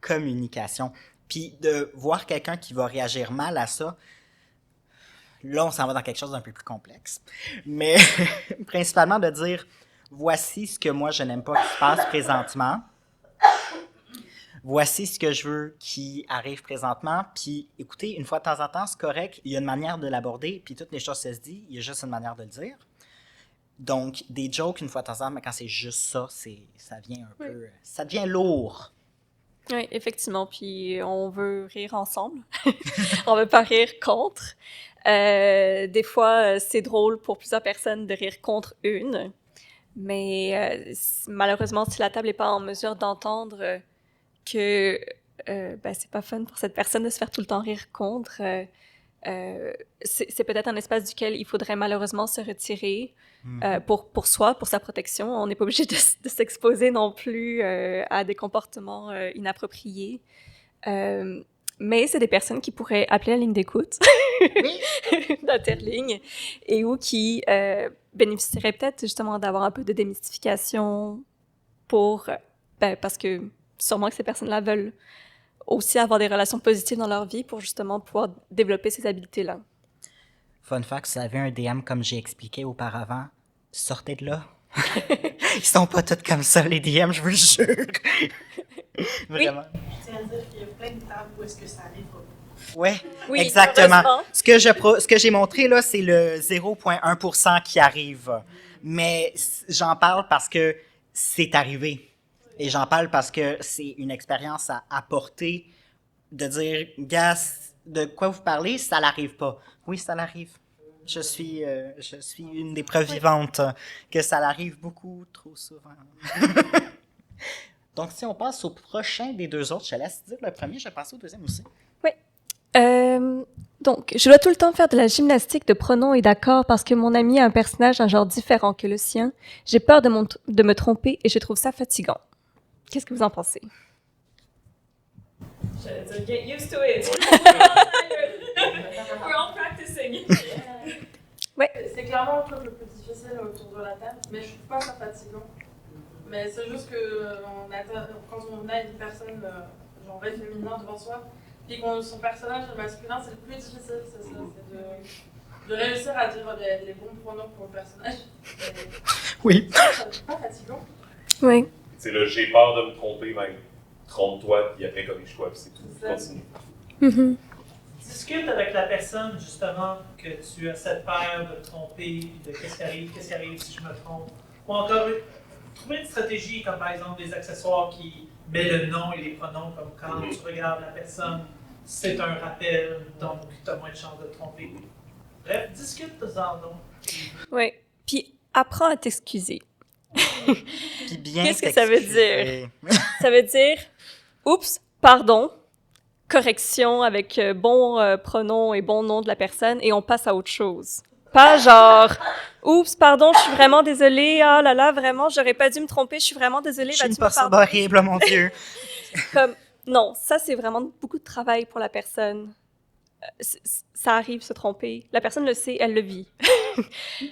communication. Puis de voir quelqu'un qui va réagir mal à ça, là, on s'en va dans quelque chose d'un peu plus complexe. Mais principalement de dire, voici ce que moi, je n'aime pas qui se passe présentement. Voici ce que je veux qui arrive présentement. Puis écoutez, une fois de temps en temps, c'est correct. Il y a une manière de l'aborder. Puis toutes les choses se disent, il y a juste une manière de le dire. Donc, des jokes, une fois de temps en temps, mais quand c'est juste ça, ça vient un peu... Ça devient lourd. Oui, effectivement. Puis on veut rire ensemble. On veut pas rire contre. Des fois, c'est drôle pour plusieurs personnes de rire contre une. Mais malheureusement, si la table n'est pas en mesure d'entendre que ben, c'est pas fun pour cette personne de se faire tout le temps rire contre, c'est peut-être un espace duquel il faudrait malheureusement se retirer pour soi, pour sa protection. On n'est pas obligé de s'exposer non plus à des comportements inappropriés. Mais c'est des personnes qui pourraient appeler la ligne d'écoute d'Interligne et ou qui bénéficieraient peut-être justement d'avoir un peu de démystification parce que sûrement que ces personnes-là veulent aussi avoir des relations positives dans leur vie pour justement pouvoir développer ces habiletés-là. Fun fact, si vous avez un DM comme j'ai expliqué auparavant, sortez de là. Ils sont pas tous comme ça, les DM, je vous le jure. Vraiment. Je tiens à dire qu'il y a plein de tables où est-ce que ça arrive pas. Oui, exactement. Ce que j'ai montré, là, c'est le 0,1% qui arrive. Mais j'en parle parce que c'est arrivé. Et j'en parle parce que c'est une expérience à apporter, de dire, gars, de quoi vous parlez, ça n'arrive pas. Oui, ça l'arrive. Je suis une des preuves vivantes que ça l'arrive beaucoup trop souvent. Donc, si on passe au prochain des deux autres, je te laisse dire le premier, je vais passer au deuxième aussi. Oui. Donc, je dois tout le temps faire de la gymnastique de pronoms et d'accords parce que mon ami a un personnage un genre différent que le sien. J'ai peur de me tromper et je trouve ça fatigant. Qu'est-ce que vous en pensez? J'allais dire, get used to it. We're all practicing. C'est clairement le truc le plus difficile autour de la table, mais je trouve pas ça fatigant. Mais c'est juste que quand on a une personne genre féminin devant soi, puis que son personnage est masculin, c'est le plus difficile, c'est ça, c'est de réussir à dire les bons pronoms pour le personnage. Oui. C'est pas fatigant. Oui. C'est le j'ai peur de me tromper, même. Trompe-toi, puis après corrige-toi, puis c'est tout. Continue. Mm-hmm. Discute avec la personne, justement, que tu as cette peur de te tromper, de qu'est-ce qui arrive si je me trompe. Ou encore, trouver une stratégie, comme par exemple des accessoires qui met le nom et les pronoms, comme quand tu regardes la personne, c'est un rappel, donc tu as moins de chances de te tromper. Bref, discute-en donc. Oui. Puis, apprends à t'excuser. Puis bien Qu'est-ce que ça veut t'excuser. Ça veut dire, oups, pardon, correction avec bon pronom et bon nom de la personne et on passe à autre chose. Pas genre, oups, pardon, je suis vraiment désolée, ah là là, vraiment, j'aurais pas dû me tromper, je suis vraiment désolée, Je suis une vas-tu me personne pardonner? horrible, mon Dieu. Comme, non, ça c'est vraiment beaucoup de travail pour la personne. Ça arrive se tromper. La personne le sait, elle le vit.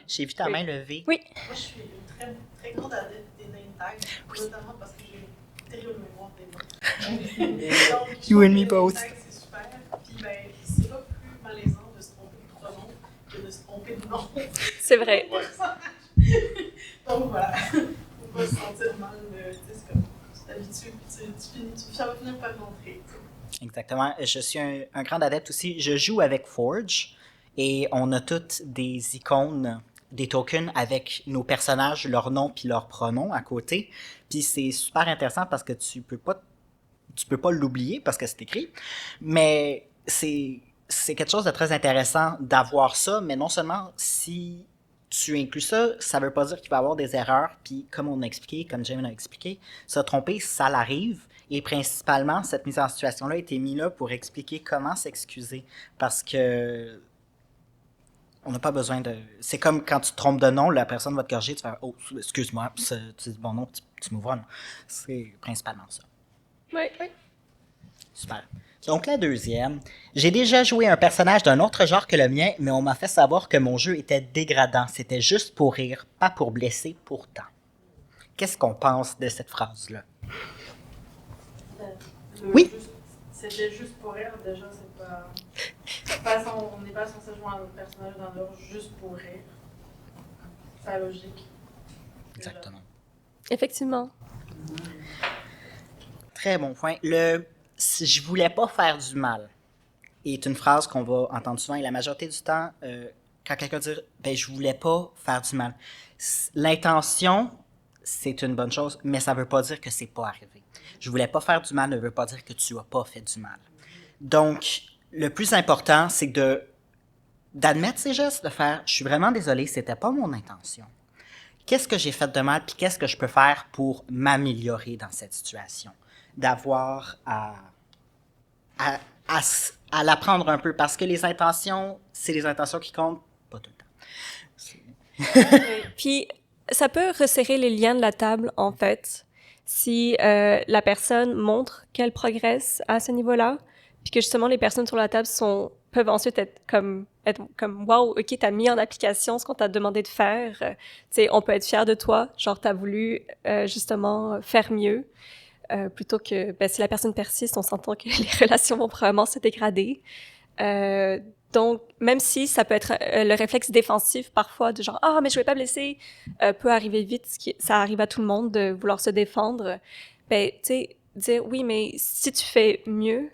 J'ai vu ta main levée. Oui. Moi, je suis une très, très grande adepte des name tags, notamment parce que j'ai une terrible mémoire des noms. Donc, You and me les both. name tags, c'est super. Puis, ben, c'est pas plus malaisant de se tromper de pronom que de se tromper de nom. C'est vrai. Donc, voilà. Faut pas se sentir mal. Tu sais, c'est comme, tu t'habitues, puis ça va finir par rentrer. Exactement. Je suis un grand adepte aussi. Je joue avec Forge et on a toutes des icônes, des tokens avec nos personnages, leur nom puis leur pronom à côté. Puis c'est super intéressant parce que tu peux pas l'oublier parce que c'est écrit. Mais c'est quelque chose de très intéressant d'avoir ça, mais non seulement si tu inclus ça, ça veut pas dire qu'il va y avoir des erreurs. Puis comme on a expliqué, comme Jamie a expliqué, se tromper, ça l'arrive. Et principalement, cette mise en situation-là a été mise là pour expliquer comment s'excuser. Parce que on n'a pas besoin de... C'est comme quand tu te trompes de nom, la personne va te corriger, tu fais « Oh, excuse-moi, tu dis bon nom, tu m'ouvres. » C'est principalement ça. Oui, oui. Super. Donc la deuxième, j'ai déjà joué un personnage d'un autre genre que le mien, mais on m'a fait savoir que mon jeu était dégradant. C'était juste pour rire, pas pour blesser pourtant. Qu'est-ce qu'on pense de cette phrase-là? Oui. C'était juste pour rire, déjà, on n'est pas censé jouer un personnage d'un autre juste pour rire. C'est logique. Exactement. Effectivement. Très bon point. Si je voulais pas faire du mal est une phrase qu'on va entendre souvent et la majorité du temps, quand quelqu'un dit ben je voulais pas faire du mal. L'intention, c'est une bonne chose, mais ça veut pas dire que c'est pas arrivé. Je voulais pas faire du mal ne veut pas dire que tu as pas fait du mal. Donc, le plus important, c'est d'admettre ses gestes, de faire je suis vraiment désolé, c'était pas mon intention. Qu'est-ce que j'ai fait de mal, puis qu'est-ce que je peux faire pour m'améliorer dans cette situation? D'avoir à l'apprendre un peu, parce que les intentions, c'est les intentions qui comptent, pas tout le temps. Puis, ça peut resserrer les liens de la table, en fait, si la personne montre qu'elle progresse à ce niveau-là, puis que justement les personnes sur la table peuvent ensuite être comme wow, ok, t'as mis en application ce qu'on t'a demandé de faire. Tu sais, on peut être fier de toi, genre t'as voulu justement faire mieux, plutôt que si la personne persiste, on s'entend que les relations vont probablement se dégrader. Donc, même si ça peut être le réflexe défensif parfois de genre « Ah, mais je vais pas blesser », peut arriver vite, ça arrive à tout le monde de vouloir se défendre. Ben, tu sais, dire « Oui, mais si tu fais mieux,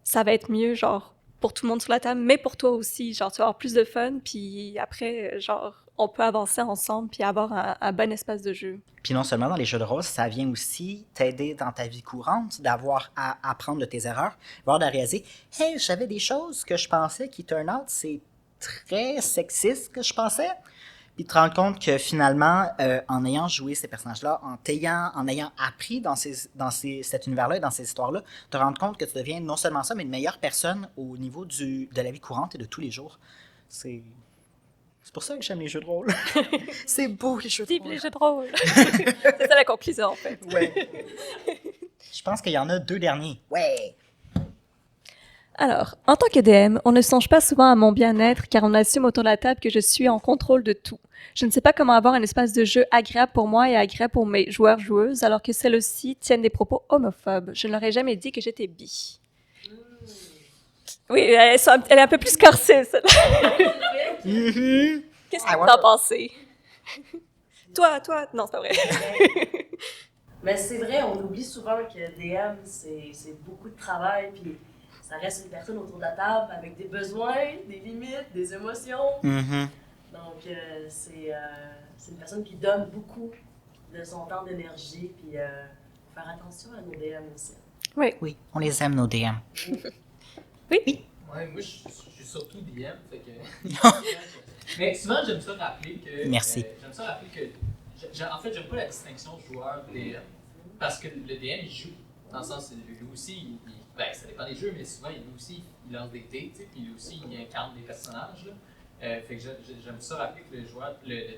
ça va être mieux, genre, pour tout le monde sur la table, mais pour toi aussi. Genre, tu vas avoir plus de fun, puis après, genre, on peut avancer ensemble puis avoir un bon espace de jeu. Puis non seulement dans les jeux de rôle, ça vient aussi t'aider dans ta vie courante, d'avoir à apprendre de tes erreurs, voir de réaliser, hey, j'avais des choses que je pensais qui turn out, c'est très sexiste que je pensais. Puis te rendre compte que finalement, en ayant joué ces personnages-là, en ayant appris dans cet univers-là et dans ces histoires-là, te rendre compte que tu deviens non seulement ça, mais une meilleure personne au niveau de la vie courante et de tous les jours. C'est pour ça que j'aime les jeux de rôle. C'est beau, les jeux de Vive rôle. les jeux de rôle! C'est ça la conclusion, en fait. Ouais. Je pense qu'il y en a 2 derniers. Ouais! Alors, en tant que DM, on ne songe pas souvent à mon bien-être car on assume autour de la table que je suis en contrôle de tout. Je ne sais pas comment avoir un espace de jeu agréable pour moi et agréable pour mes joueurs-joueuses alors que celles-ci tiennent des propos homophobes. Je ne leur ai jamais dit que j'étais bi. Oui, elle est un peu plus corsée, celle-là. Qu'est-ce que t'en pensais? Toi, non, c'est pas vrai. Mais c'est vrai, on oublie souvent que DM, c'est beaucoup de travail, puis ça reste une personne autour de la table avec des besoins, des limites, des émotions. Mm-hmm. Donc, c'est une personne qui donne beaucoup de son temps, d'énergie, puis faire attention à nos DM aussi. Oui, on les aime, nos DM. Oui. Ouais, moi, je suis surtout DM, fait que... Mais souvent, j'aime ça rappeler que... Merci. J'aime ça rappeler que... En fait, j'aime pas la distinction joueur-DM, parce que le DM, il joue. Dans le sens, lui aussi, ben, ça dépend des jeux, mais souvent, lui aussi, il lance des dés, puis lui aussi, il incarne des personnages. Fait que j'aime ça rappeler que le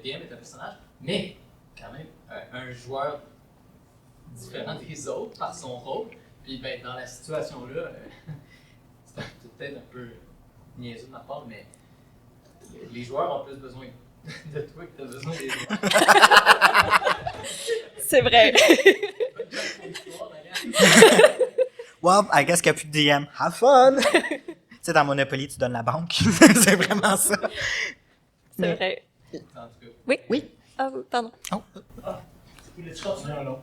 DM est un personnage, mais quand même un joueur différent des autres par son rôle. Puis ben, dans la situation-là, c'est peut-être un peu niaiseux de ma part, mais les joueurs ont plus besoin de toi que tu as besoin des joueurs. C'est vrai. Well, I guess qu'il n'y a plus de DM. Have fun! Tu sais, dans Monopoly, tu donnes la banque. C'est vraiment ça. C'est vrai. En tout cas. Oui? Oui. Ah, pardon. Oh. Non.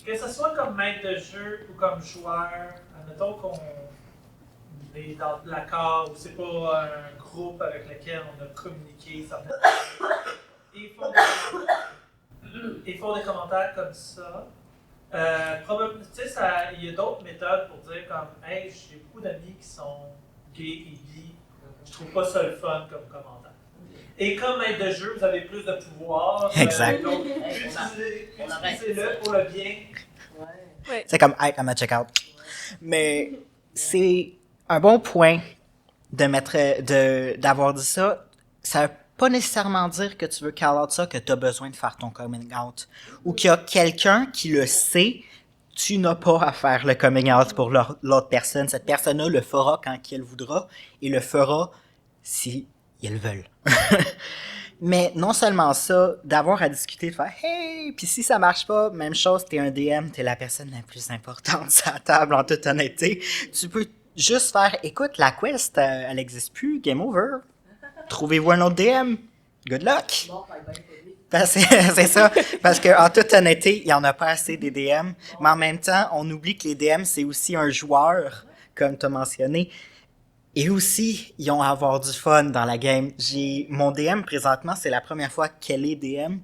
Que ce soit comme maître de jeu ou comme joueur, admettons qu'on est dans l'accord ou c'est pas un groupe avec lequel on a communiqué certaines et ils font des commentaires comme ça. Probablement, tu sais, il y a d'autres méthodes pour dire comme hey, j'ai beaucoup d'amis qui sont gays et bi, je trouve pas ça le fun comme commentaire. Et comme maître de jeu, vous avez plus de pouvoir. Exact. Donc, utilisez-le pour le bien. Ouais. C'est comme, hey, I'm a check out. Mais c'est un bon point d'avoir dit ça. Ça veut pas nécessairement dire que tu veux call out ça, que tu as besoin de faire ton coming out. Ou qu'il y a quelqu'un qui le sait, tu n'as pas à faire le coming out pour l'autre personne. Cette personne-là le fera quand elle voudra et le fera si ils veulent. Mais non seulement ça, d'avoir à discuter, de faire « Hey! » Puis si ça marche pas, même chose, t'es un DM, t'es la personne la plus importante sur la table, en toute honnêteté. Tu peux juste faire « Écoute, la quest, elle existe plus, game over. Trouvez-vous un autre DM. Good luck! » C'est ça, parce qu'en toute honnêteté, il n'y en a pas assez des DM, mais en même temps, on oublie que les DM, c'est aussi un joueur, comme tu as mentionné. Et aussi, ils ont à avoir du fun dans la game. Mon DM, présentement, c'est la première fois qu'elle est DM.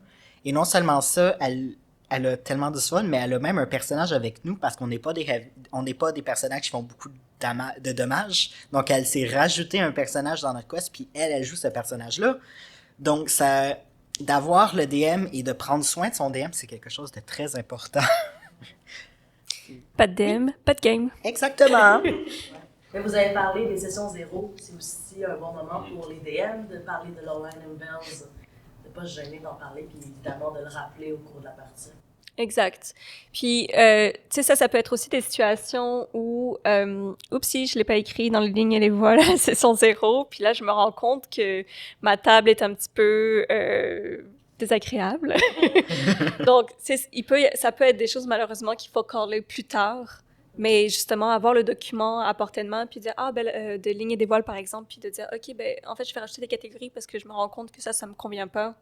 Et non seulement ça, elle a tellement du fun, mais elle a même un personnage avec nous parce qu'on n'est pas des personnages qui font beaucoup de dommages. Donc, elle s'est rajouté un personnage dans notre quest, puis elle joue ce personnage-là. Donc, d'avoir le DM et de prendre soin de son DM, c'est quelque chose de très important. Pas de DM, pas de game. Exactement. Mais vous avez parlé des sessions zéro, c'est aussi un bon moment pour les DM de parler de leur Line and Bells, de ne pas se gêner d'en parler, puis évidemment de le rappeler au cours de la partie. Exact. Puis, tu sais, ça peut être aussi des situations où, oupsie, je l'ai pas écrit dans les lignes et les voiles à la session 0, puis là, je me rends compte que ma table est un petit peu désagréable. Donc, ça peut être des choses, malheureusement, qu'il faut caller plus tard. Mais justement, avoir le document à portée de main, puis dire, de lignes et des voiles, par exemple, puis de dire, OK, en fait, je vais rajouter des catégories parce que je me rends compte que ça me convient pas.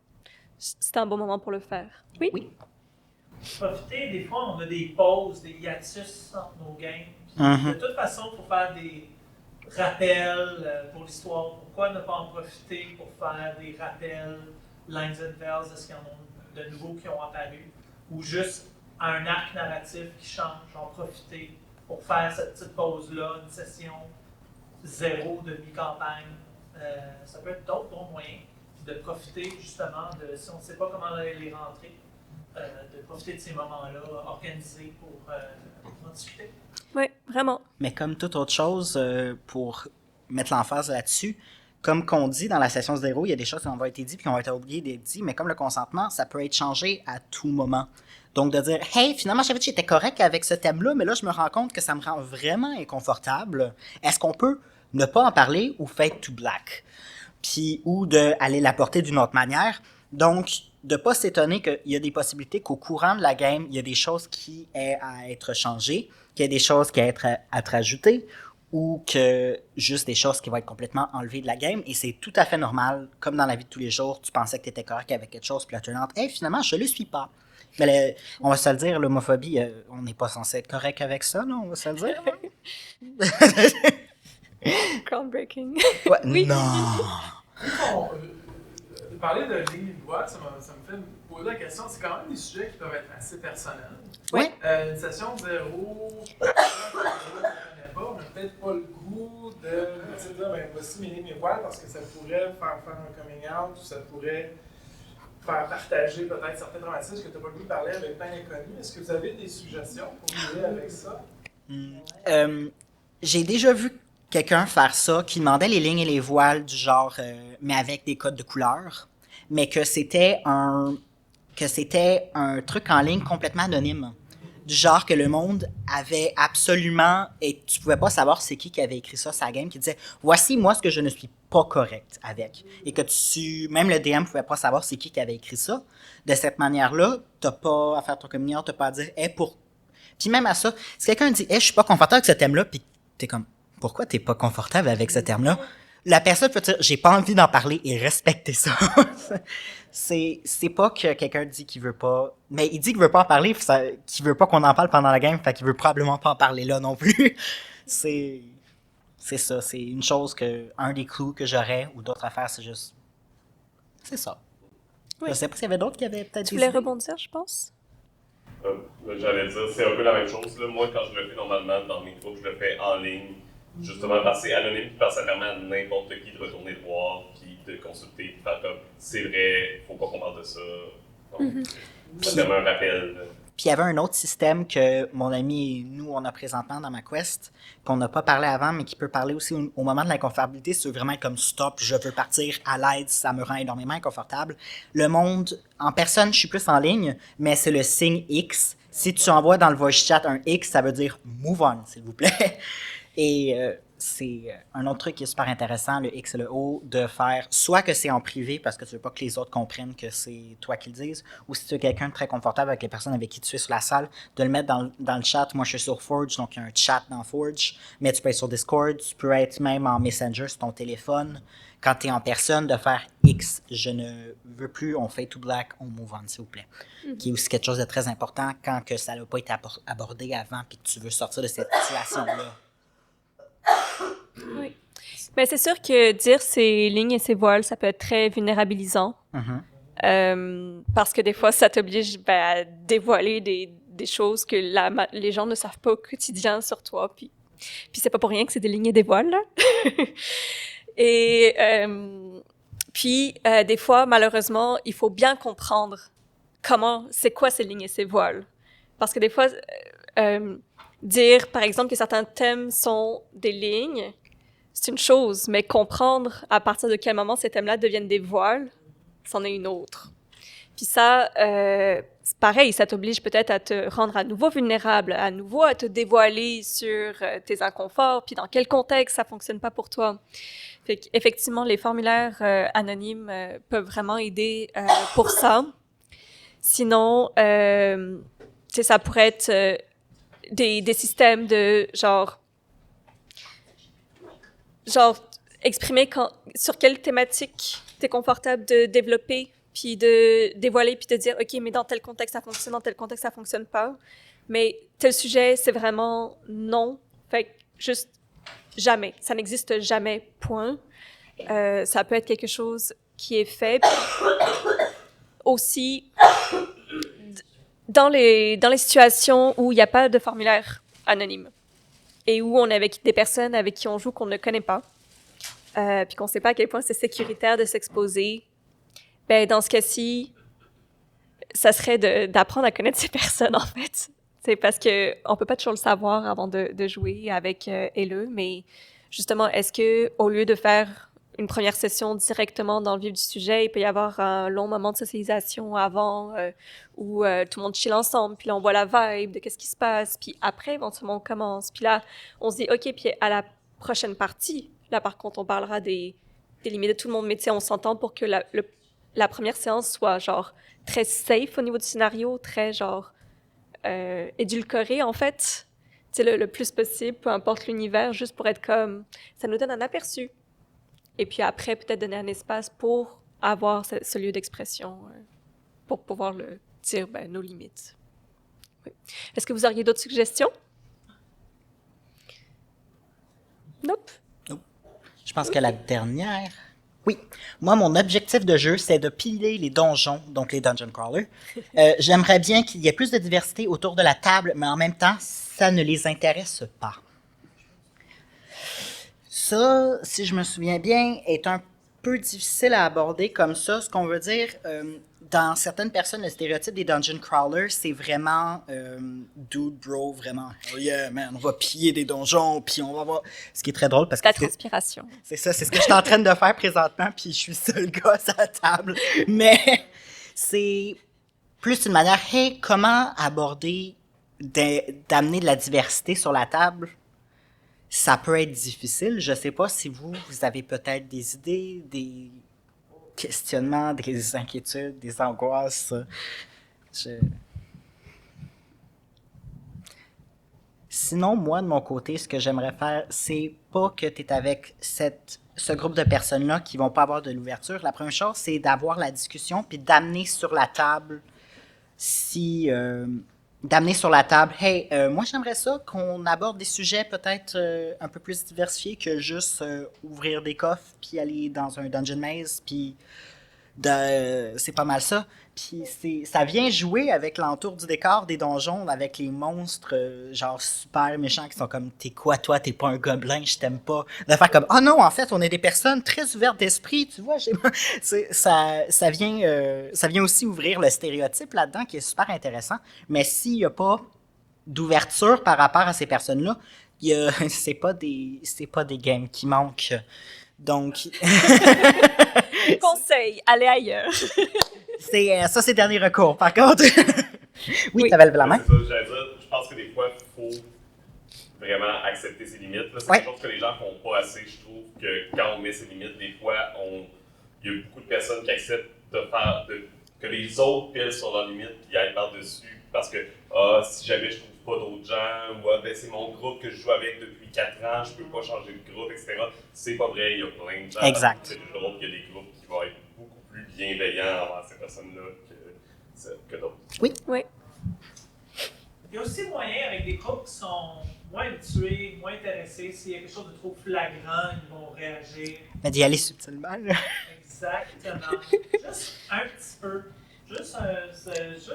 C'est un bon moment pour le faire. Oui? Oui. Profitez, des fois, on a des pauses, des hiatus entre nos games. De toute façon, il faut faire rappels pour l'histoire. Pourquoi ne pas en profiter pour faire des rappels, lines and bells, est-ce qu'il y en a de nouveaux qui ont apparu, ou juste un arc narratif qui change, en profiter pour faire cette petite pause-là, une session 0 de mi-campagne. Ça peut être d'autres moyens de profiter justement de, si on ne sait pas comment les rentrer, de profiter de ces moments-là organisés pour en discuter. Oui, vraiment. Mais comme toute autre chose, pour mettre l'emphase là-dessus, comme qu'on dit dans la session 0, il y a des choses qui ont été dites puis qui ont été oubliées d'être dites, mais comme le consentement, ça peut être changé à tout moment. Donc de dire « Hey, finalement, j'avais dit que j'étais correct avec ce thème-là, mais là, je me rends compte que ça me rend vraiment inconfortable. Est-ce qu'on peut ne pas en parler ou fade to black? » Puis, ou d'aller l'apporter d'une autre manière. Donc, de ne pas s'étonner qu'il y a des possibilités qu'au courant de la game, il y a des choses qui aient à être changées, qu'il y a des choses qui aient à être ajoutées, ou que juste des choses qui vont être complètement enlevées de la game. Et c'est tout à fait normal, comme dans la vie de tous les jours, tu pensais que tu étais correct avec quelque chose, puis là, tu te dis « Hey, finalement, je ne le suis pas. » Mais on va se le dire, l'homophobie, on n'est pas censé être correct avec ça, là, on va se le dire. Groundbreaking. Ouais, Oui. Non! Parler de lignes de voile, ça me fait me poser la question. C'est quand même des sujets qui peuvent être assez personnels. Oui. Une session 0, on n'a peut-être pas le goût de dire, ben, voici mes lignes, mes voiles, parce que ça pourrait faire un coming out, ou ça pourrait faire partager peut-être certains traumatismes que tu n'as pas le goût de parler avec plein d'inconnus. Est-ce que vous avez des suggestions pour aider avec ça? J'ai déjà vu quelqu'un faire ça, qui demandait les lignes et les voiles du genre, mais avec des codes de couleur, mais que c'était un truc en ligne complètement anonyme. Du genre que le monde avait absolument, et tu pouvais pas savoir c'est qui avait écrit ça, sa game, qui disait « Voici moi ce que je ne suis pas correct avec. » Et que même le DM pouvait pas savoir c'est qui avait écrit ça. De cette manière-là, t'as pas à faire ton communion, t'as pas à dire « Hey, pour... » Puis même à ça, si quelqu'un dit « Hey, je suis pas confortable avec ce thème-là », puis t'es comme « Pourquoi t'es pas confortable avec ce terme-là? » La personne peut dire « J'ai pas envie d'en parler » et respecter ça. C'est pas que quelqu'un dit qu'il veut pas... Mais il dit qu'il veut pas en parler, qu'il veut pas qu'on en parle pendant la game, fait qu'il veut probablement pas en parler là non plus. C'est ça, c'est une chose un des clous que j'aurais, ou d'autres affaires, c'est juste... C'est ça. Oui. Je sais pas s'il y avait d'autres qui avaient peut-être Tu voulais rebondir, je pense? J'allais dire, c'est un peu la même chose. Là. Moi, quand je le fais normalement dans mes groupes, je le fais en ligne, justement parce que c'est anonyme, puis parce que ça permet à n'importe qui de retourner le voir, puis de consulter, puis faire comme, c'est vrai, faut pas qu'on parle de ça. Donc, ça permet un rappel. Puis il y avait un autre système que mon ami et nous, on a présentement dans ma quest, qu'on n'a pas parlé avant, mais qui peut parler aussi au moment de l'inconfortabilité, c'est vraiment comme stop, je veux partir à l'aide, ça me rend énormément inconfortable. Le monde, en personne, je suis plus en ligne, mais c'est le signe X. Si tu envoies dans le voice chat un X, ça veut dire move on, s'il vous plaît. Et c'est un autre truc qui est super intéressant, le X et le O, de faire soit que c'est en privé parce que tu veux pas que les autres comprennent que c'est toi qui le dises, ou si tu es quelqu'un de très confortable avec les personnes avec qui tu es sur la salle, de le mettre dans le chat. Moi, je suis sur Forge, donc il y a un chat dans Forge, mais tu peux être sur Discord, tu peux être même en Messenger sur ton téléphone. Quand tu es en personne, de faire X, je ne veux plus, on fade to black, on move on, s'il vous plaît. Qui est aussi quelque chose de très important quand que ça n'a pas été abordé avant puis que tu veux sortir de cette situation-là. Oui. Mais c'est sûr que dire ses lignes et ses voiles, ça peut être très vulnérabilisant. Parce que des fois, ça t'oblige à dévoiler des choses que les gens ne savent pas au quotidien sur toi. Puis c'est pas pour rien que c'est des lignes et des voiles, là. Et puis, des fois, malheureusement, il faut bien comprendre c'est quoi ces lignes et ces voiles. Parce que des fois, dire, par exemple, que certains thèmes sont des lignes, c'est une chose, mais comprendre à partir de quel moment ces thèmes-là deviennent des voiles, c'en est une autre. Puis ça, c'est pareil, ça t'oblige peut-être à te rendre à nouveau vulnérable, à nouveau à te dévoiler sur tes inconforts, puis dans quel contexte ça fonctionne pas pour toi. Fait qu'effectivement, les formulaires anonymes peuvent vraiment aider pour ça. Sinon, ça pourrait être des systèmes de genre exprimer sur quelle thématique t'es confortable de développer, puis de dévoiler, puis de dire, OK, mais dans tel contexte, ça fonctionne, dans tel contexte, ça fonctionne pas. Mais tel sujet, c'est vraiment non. Fait que juste jamais. Ça n'existe jamais, point. Ça peut être quelque chose qui est fait. Aussi, dans les situations où il n'y a pas de formulaire anonyme et où on est avec des personnes avec qui on joue qu'on ne connaît pas, puis qu'on ne sait pas à quel point c'est sécuritaire de s'exposer, ben dans ce cas-ci, ça serait d'apprendre à connaître ces personnes, en fait. C'est parce qu'on ne peut pas toujours le savoir avant de jouer avec LE, mais justement, est-ce que au lieu de faire une première session directement dans le vif du sujet, il peut y avoir un long moment de socialisation avant où tout le monde chill ensemble, puis là, on voit la vibe de qu'est-ce qui se passe, puis après, éventuellement, on commence. Puis là, on se dit, OK, puis à la prochaine partie, là, par contre, on parlera des limites de tout le monde, mais tu sais, on s'entend pour que la première séance soit, genre, très safe au niveau du scénario, très, genre, édulcoré, en fait, tu sais, le plus possible, peu importe l'univers, juste pour être comme... Ça nous donne un aperçu. Et puis après, peut-être donner un espace pour avoir ce lieu d'expression, pour pouvoir dire nos limites. Oui. Est-ce que vous auriez d'autres suggestions? Nope. Nope. Je pense que la dernière... Oui. Moi, mon objectif de jeu, c'est de piler les donjons, donc les dungeon crawlers. J'aimerais bien qu'il y ait plus de diversité autour de la table, mais en même temps, ça ne les intéresse pas. Ça, si je me souviens bien, est un peu difficile à aborder comme ça. Ce qu'on veut dire, dans certaines personnes, le stéréotype des dungeon crawlers, c'est vraiment dude bro, vraiment. Oh yeah, man, on va piller des donjons, puis on va voir. Ce qui est très drôle parce que. La transpiration. C'est ça, c'est ce que je suis en train de faire présentement, puis je suis le seul gars à la table. Mais c'est plus une manière, hey, comment aborder, d'amener de la diversité sur la table? Ça peut être difficile. Je ne sais pas si vous avez peut-être des idées, des questionnements, des inquiétudes, des angoisses. Sinon, moi, de mon côté, ce que j'aimerais faire, c'est pas que tu es avec ce groupe de personnes-là qui vont pas avoir de l'ouverture. La première chose, c'est d'avoir la discussion puis d'amener sur la table d'amener sur la table, hey, moi j'aimerais ça qu'on aborde des sujets peut-être un peu plus diversifiés que juste ouvrir des coffres puis aller dans un dungeon maze, puis c'est pas mal ça. Puis ça vient jouer avec l'entour du décor des donjons, avec les monstres genre super méchants qui sont comme t'es quoi toi, t'es pas un gobelin, je t'aime pas. De faire comme oh non, en fait on est des personnes très ouvertes d'esprit, tu vois. Ça vient aussi ouvrir le stéréotype là-dedans qui est super intéressant. Mais s'il y a pas d'ouverture par rapport à ces personnes-là, c'est pas des games qui manquent. Donc conseil, allez ailleurs. Ça, c'est dernier recours, par contre. Oui, t'avais levé la main. C'est ça, j'allais dire, je pense que des fois, il faut vraiment accepter ses limites. Là, c'est quelque chose que les gens font pas assez. Je trouve que quand on met ses limites, des fois, il y a beaucoup de personnes qui acceptent que les autres pilent sur leurs limites et aillent par-dessus parce que si jamais je trouve pas d'autres gens, ou ben, c'est mon groupe que je joue avec depuis 4 ans, je peux pas changer de groupe, etc. C'est pas vrai, il y a plein de gens. Exact. C'est toujours qu'il y a des groupes qui vont être beaucoup plus bienveillants envers ces personnes-là que d'autres. Oui. Oui. Il y a aussi moyen avec des groupes qui sont moins habitués, moins intéressés. S'il y a quelque chose de trop flagrant, ils vont réagir. Mais d'y aller subtilement, là. Exactement. Juste un petit peu. Juste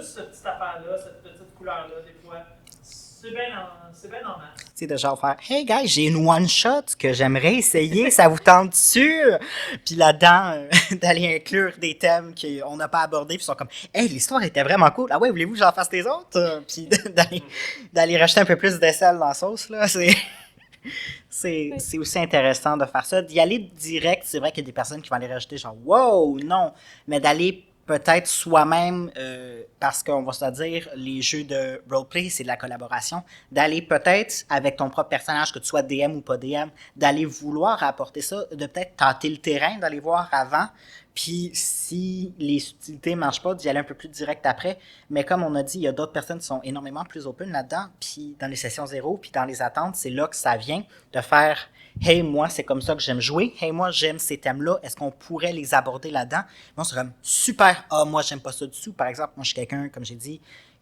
cette petite affaire-là, cette petite couleur-là, des fois. C'est bien en masse. C'est de genre faire hey guys, j'ai une one-shot que j'aimerais essayer, ça vous tente-tu? Puis là-dedans, d'aller inclure des thèmes qu'on n'a pas abordés, puis ils sont comme hey, l'histoire était vraiment cool. Ah ouais, voulez-vous que j'en fasse des autres? Puis d'aller rajouter un peu plus de sel dans la sauce, là, c'est aussi intéressant de faire ça. D'y aller direct, c'est vrai qu'il y a des personnes qui vont aller rajouter genre wow, non, mais d'aller peut-être soi-même, parce qu'on va se dire, les jeux de roleplay, c'est de la collaboration, d'aller peut-être, avec ton propre personnage, que tu sois DM ou pas DM, d'aller vouloir apporter ça, de peut-être tenter le terrain, d'aller voir avant, puis si les subtilités ne marchent pas, d'y aller un peu plus direct après. Mais comme on a dit, il y a d'autres personnes qui sont énormément plus open là-dedans, puis dans les sessions zéro, puis dans les attentes, c'est là que ça vient de faire « Hey, moi, c'est comme ça que j'aime jouer. Hey, moi, j'aime ces thèmes-là. Est-ce qu'on pourrait les aborder là-dedans? » Moi, c'est comme « Super! Ah, moi, j'aime pas ça du tout. » Par exemple, moi, je suis quelqu'un, comme j'ai dit,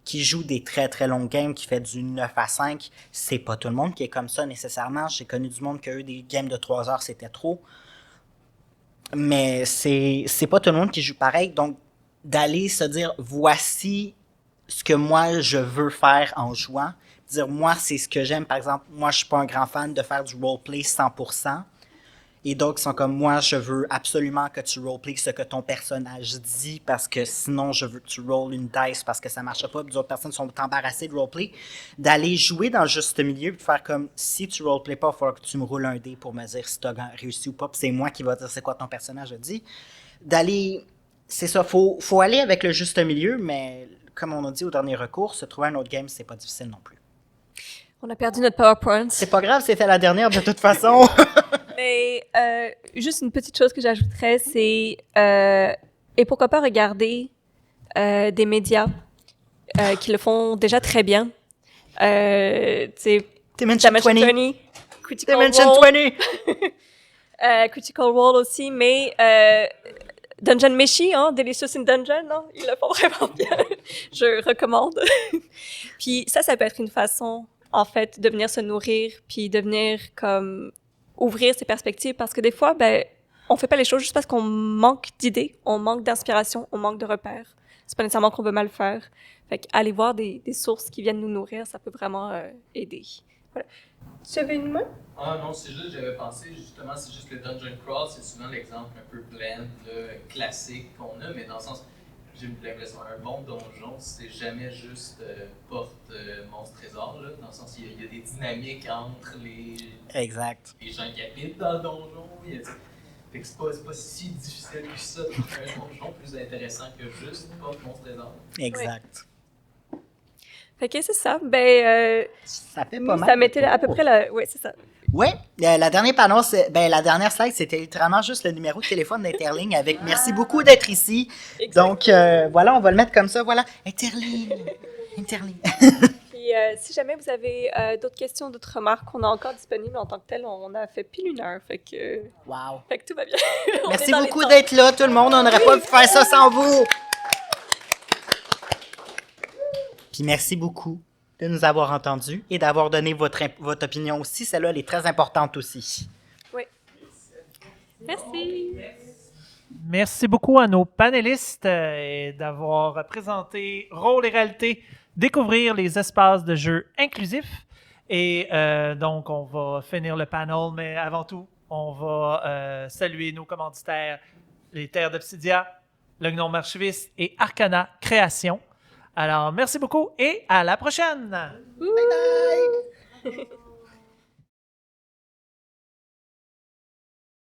qui joue des très très longues games, qui fait du 9 à 5, c'est pas tout le monde qui est comme ça nécessairement. J'ai connu du monde qui a eu des games de 3 heures, c'était trop. Mais c'est pas tout le monde qui joue pareil. Donc, d'aller se dire, voici ce que moi je veux faire en jouant. Dire, moi, c'est ce que j'aime. Par exemple, moi, je suis pas un grand fan de faire du roleplay 100%. Et donc, ils sont comme, moi, je veux absolument que tu roleplay ce que ton personnage dit, parce que sinon, je veux que tu rolles une dice parce que ça ne marche pas. Puis d'autres personnes sont embarrassées de roleplay. D'aller jouer dans le juste milieu, puis de faire comme, si tu roleplay pas, il faut que tu me roules un dé pour me dire si tu as réussi ou pas. Puis c'est moi qui va dire c'est quoi ton personnage a dit. D'aller, c'est ça, faut aller avec le juste milieu, mais comme on a dit au dernier recours, se trouver un autre game, c'est pas difficile non plus. On a perdu notre PowerPoint. C'est pas grave, c'était la dernière de toute façon. Mais juste une petite chose que j'ajouterais, c'est et pourquoi pas regarder des médias qui le font déjà très bien. Dimension 20. Critical Dimension Role. 20. Critical Role aussi, mais Dungeon Meshi, hein, Delicious in Dungeon, hein, ils le font vraiment bien. Je recommande. Puis ça peut être une façon, en fait, de venir se nourrir, puis de venir comme ouvrir ses perspectives, parce que des fois, ben, on fait pas les choses juste parce qu'on manque d'idées, on manque d'inspiration, on manque de repères. C'est pas nécessairement qu'on veut mal faire. Fait qu'aller voir des sources qui viennent nous nourrir, ça peut vraiment aider. Voilà. Tu avais une main? Ah non, c'est juste, j'avais pensé, justement, c'est juste le Dungeon Crawl, c'est souvent l'exemple un peu blend, classique qu'on a, mais dans le sens, j'ai l'impression, un bon donjon, c'est jamais juste porte monstre trésor, là, dans le sens, il y a des dynamiques entre les gens qui habitent dans le donjon, fait que c'est pas si difficile que ça de faire un donjon plus intéressant que juste porte monstre trésor. Exact. Oui. Fait que c'est ça. Ben, ça fait pas mal. Ça mettait à peu près la. Oui, c'est ça. Oui, la dernière panneau, la dernière slide, c'était littéralement juste le numéro de téléphone d'Interling avec merci beaucoup d'être ici. Exact. Donc, voilà, on va le mettre comme ça. Voilà, Interling. Puis, si jamais vous avez d'autres questions, d'autres remarques, on est encore disponible en tant que tel. On a fait pile 1 heure. Fait que. Wow. Fait que tout va bien. Merci beaucoup d'être là, tout le monde. On n'aurait pas pu faire ça sans vous. Puis, merci beaucoup de nous avoir entendus et d'avoir donné votre opinion aussi. Celle-là, elle est très importante aussi. Oui. Merci. Merci beaucoup à nos panélistes d'avoir présenté Rôle et réalité, découvrir les espaces de jeu inclusifs. Et donc, on va finir le panel, mais avant tout, on va saluer nos commanditaires, les Terres d'Obsidia, le Gnome Archiviste et Arcana Création. Alors, merci beaucoup et à la prochaine! Bye bye!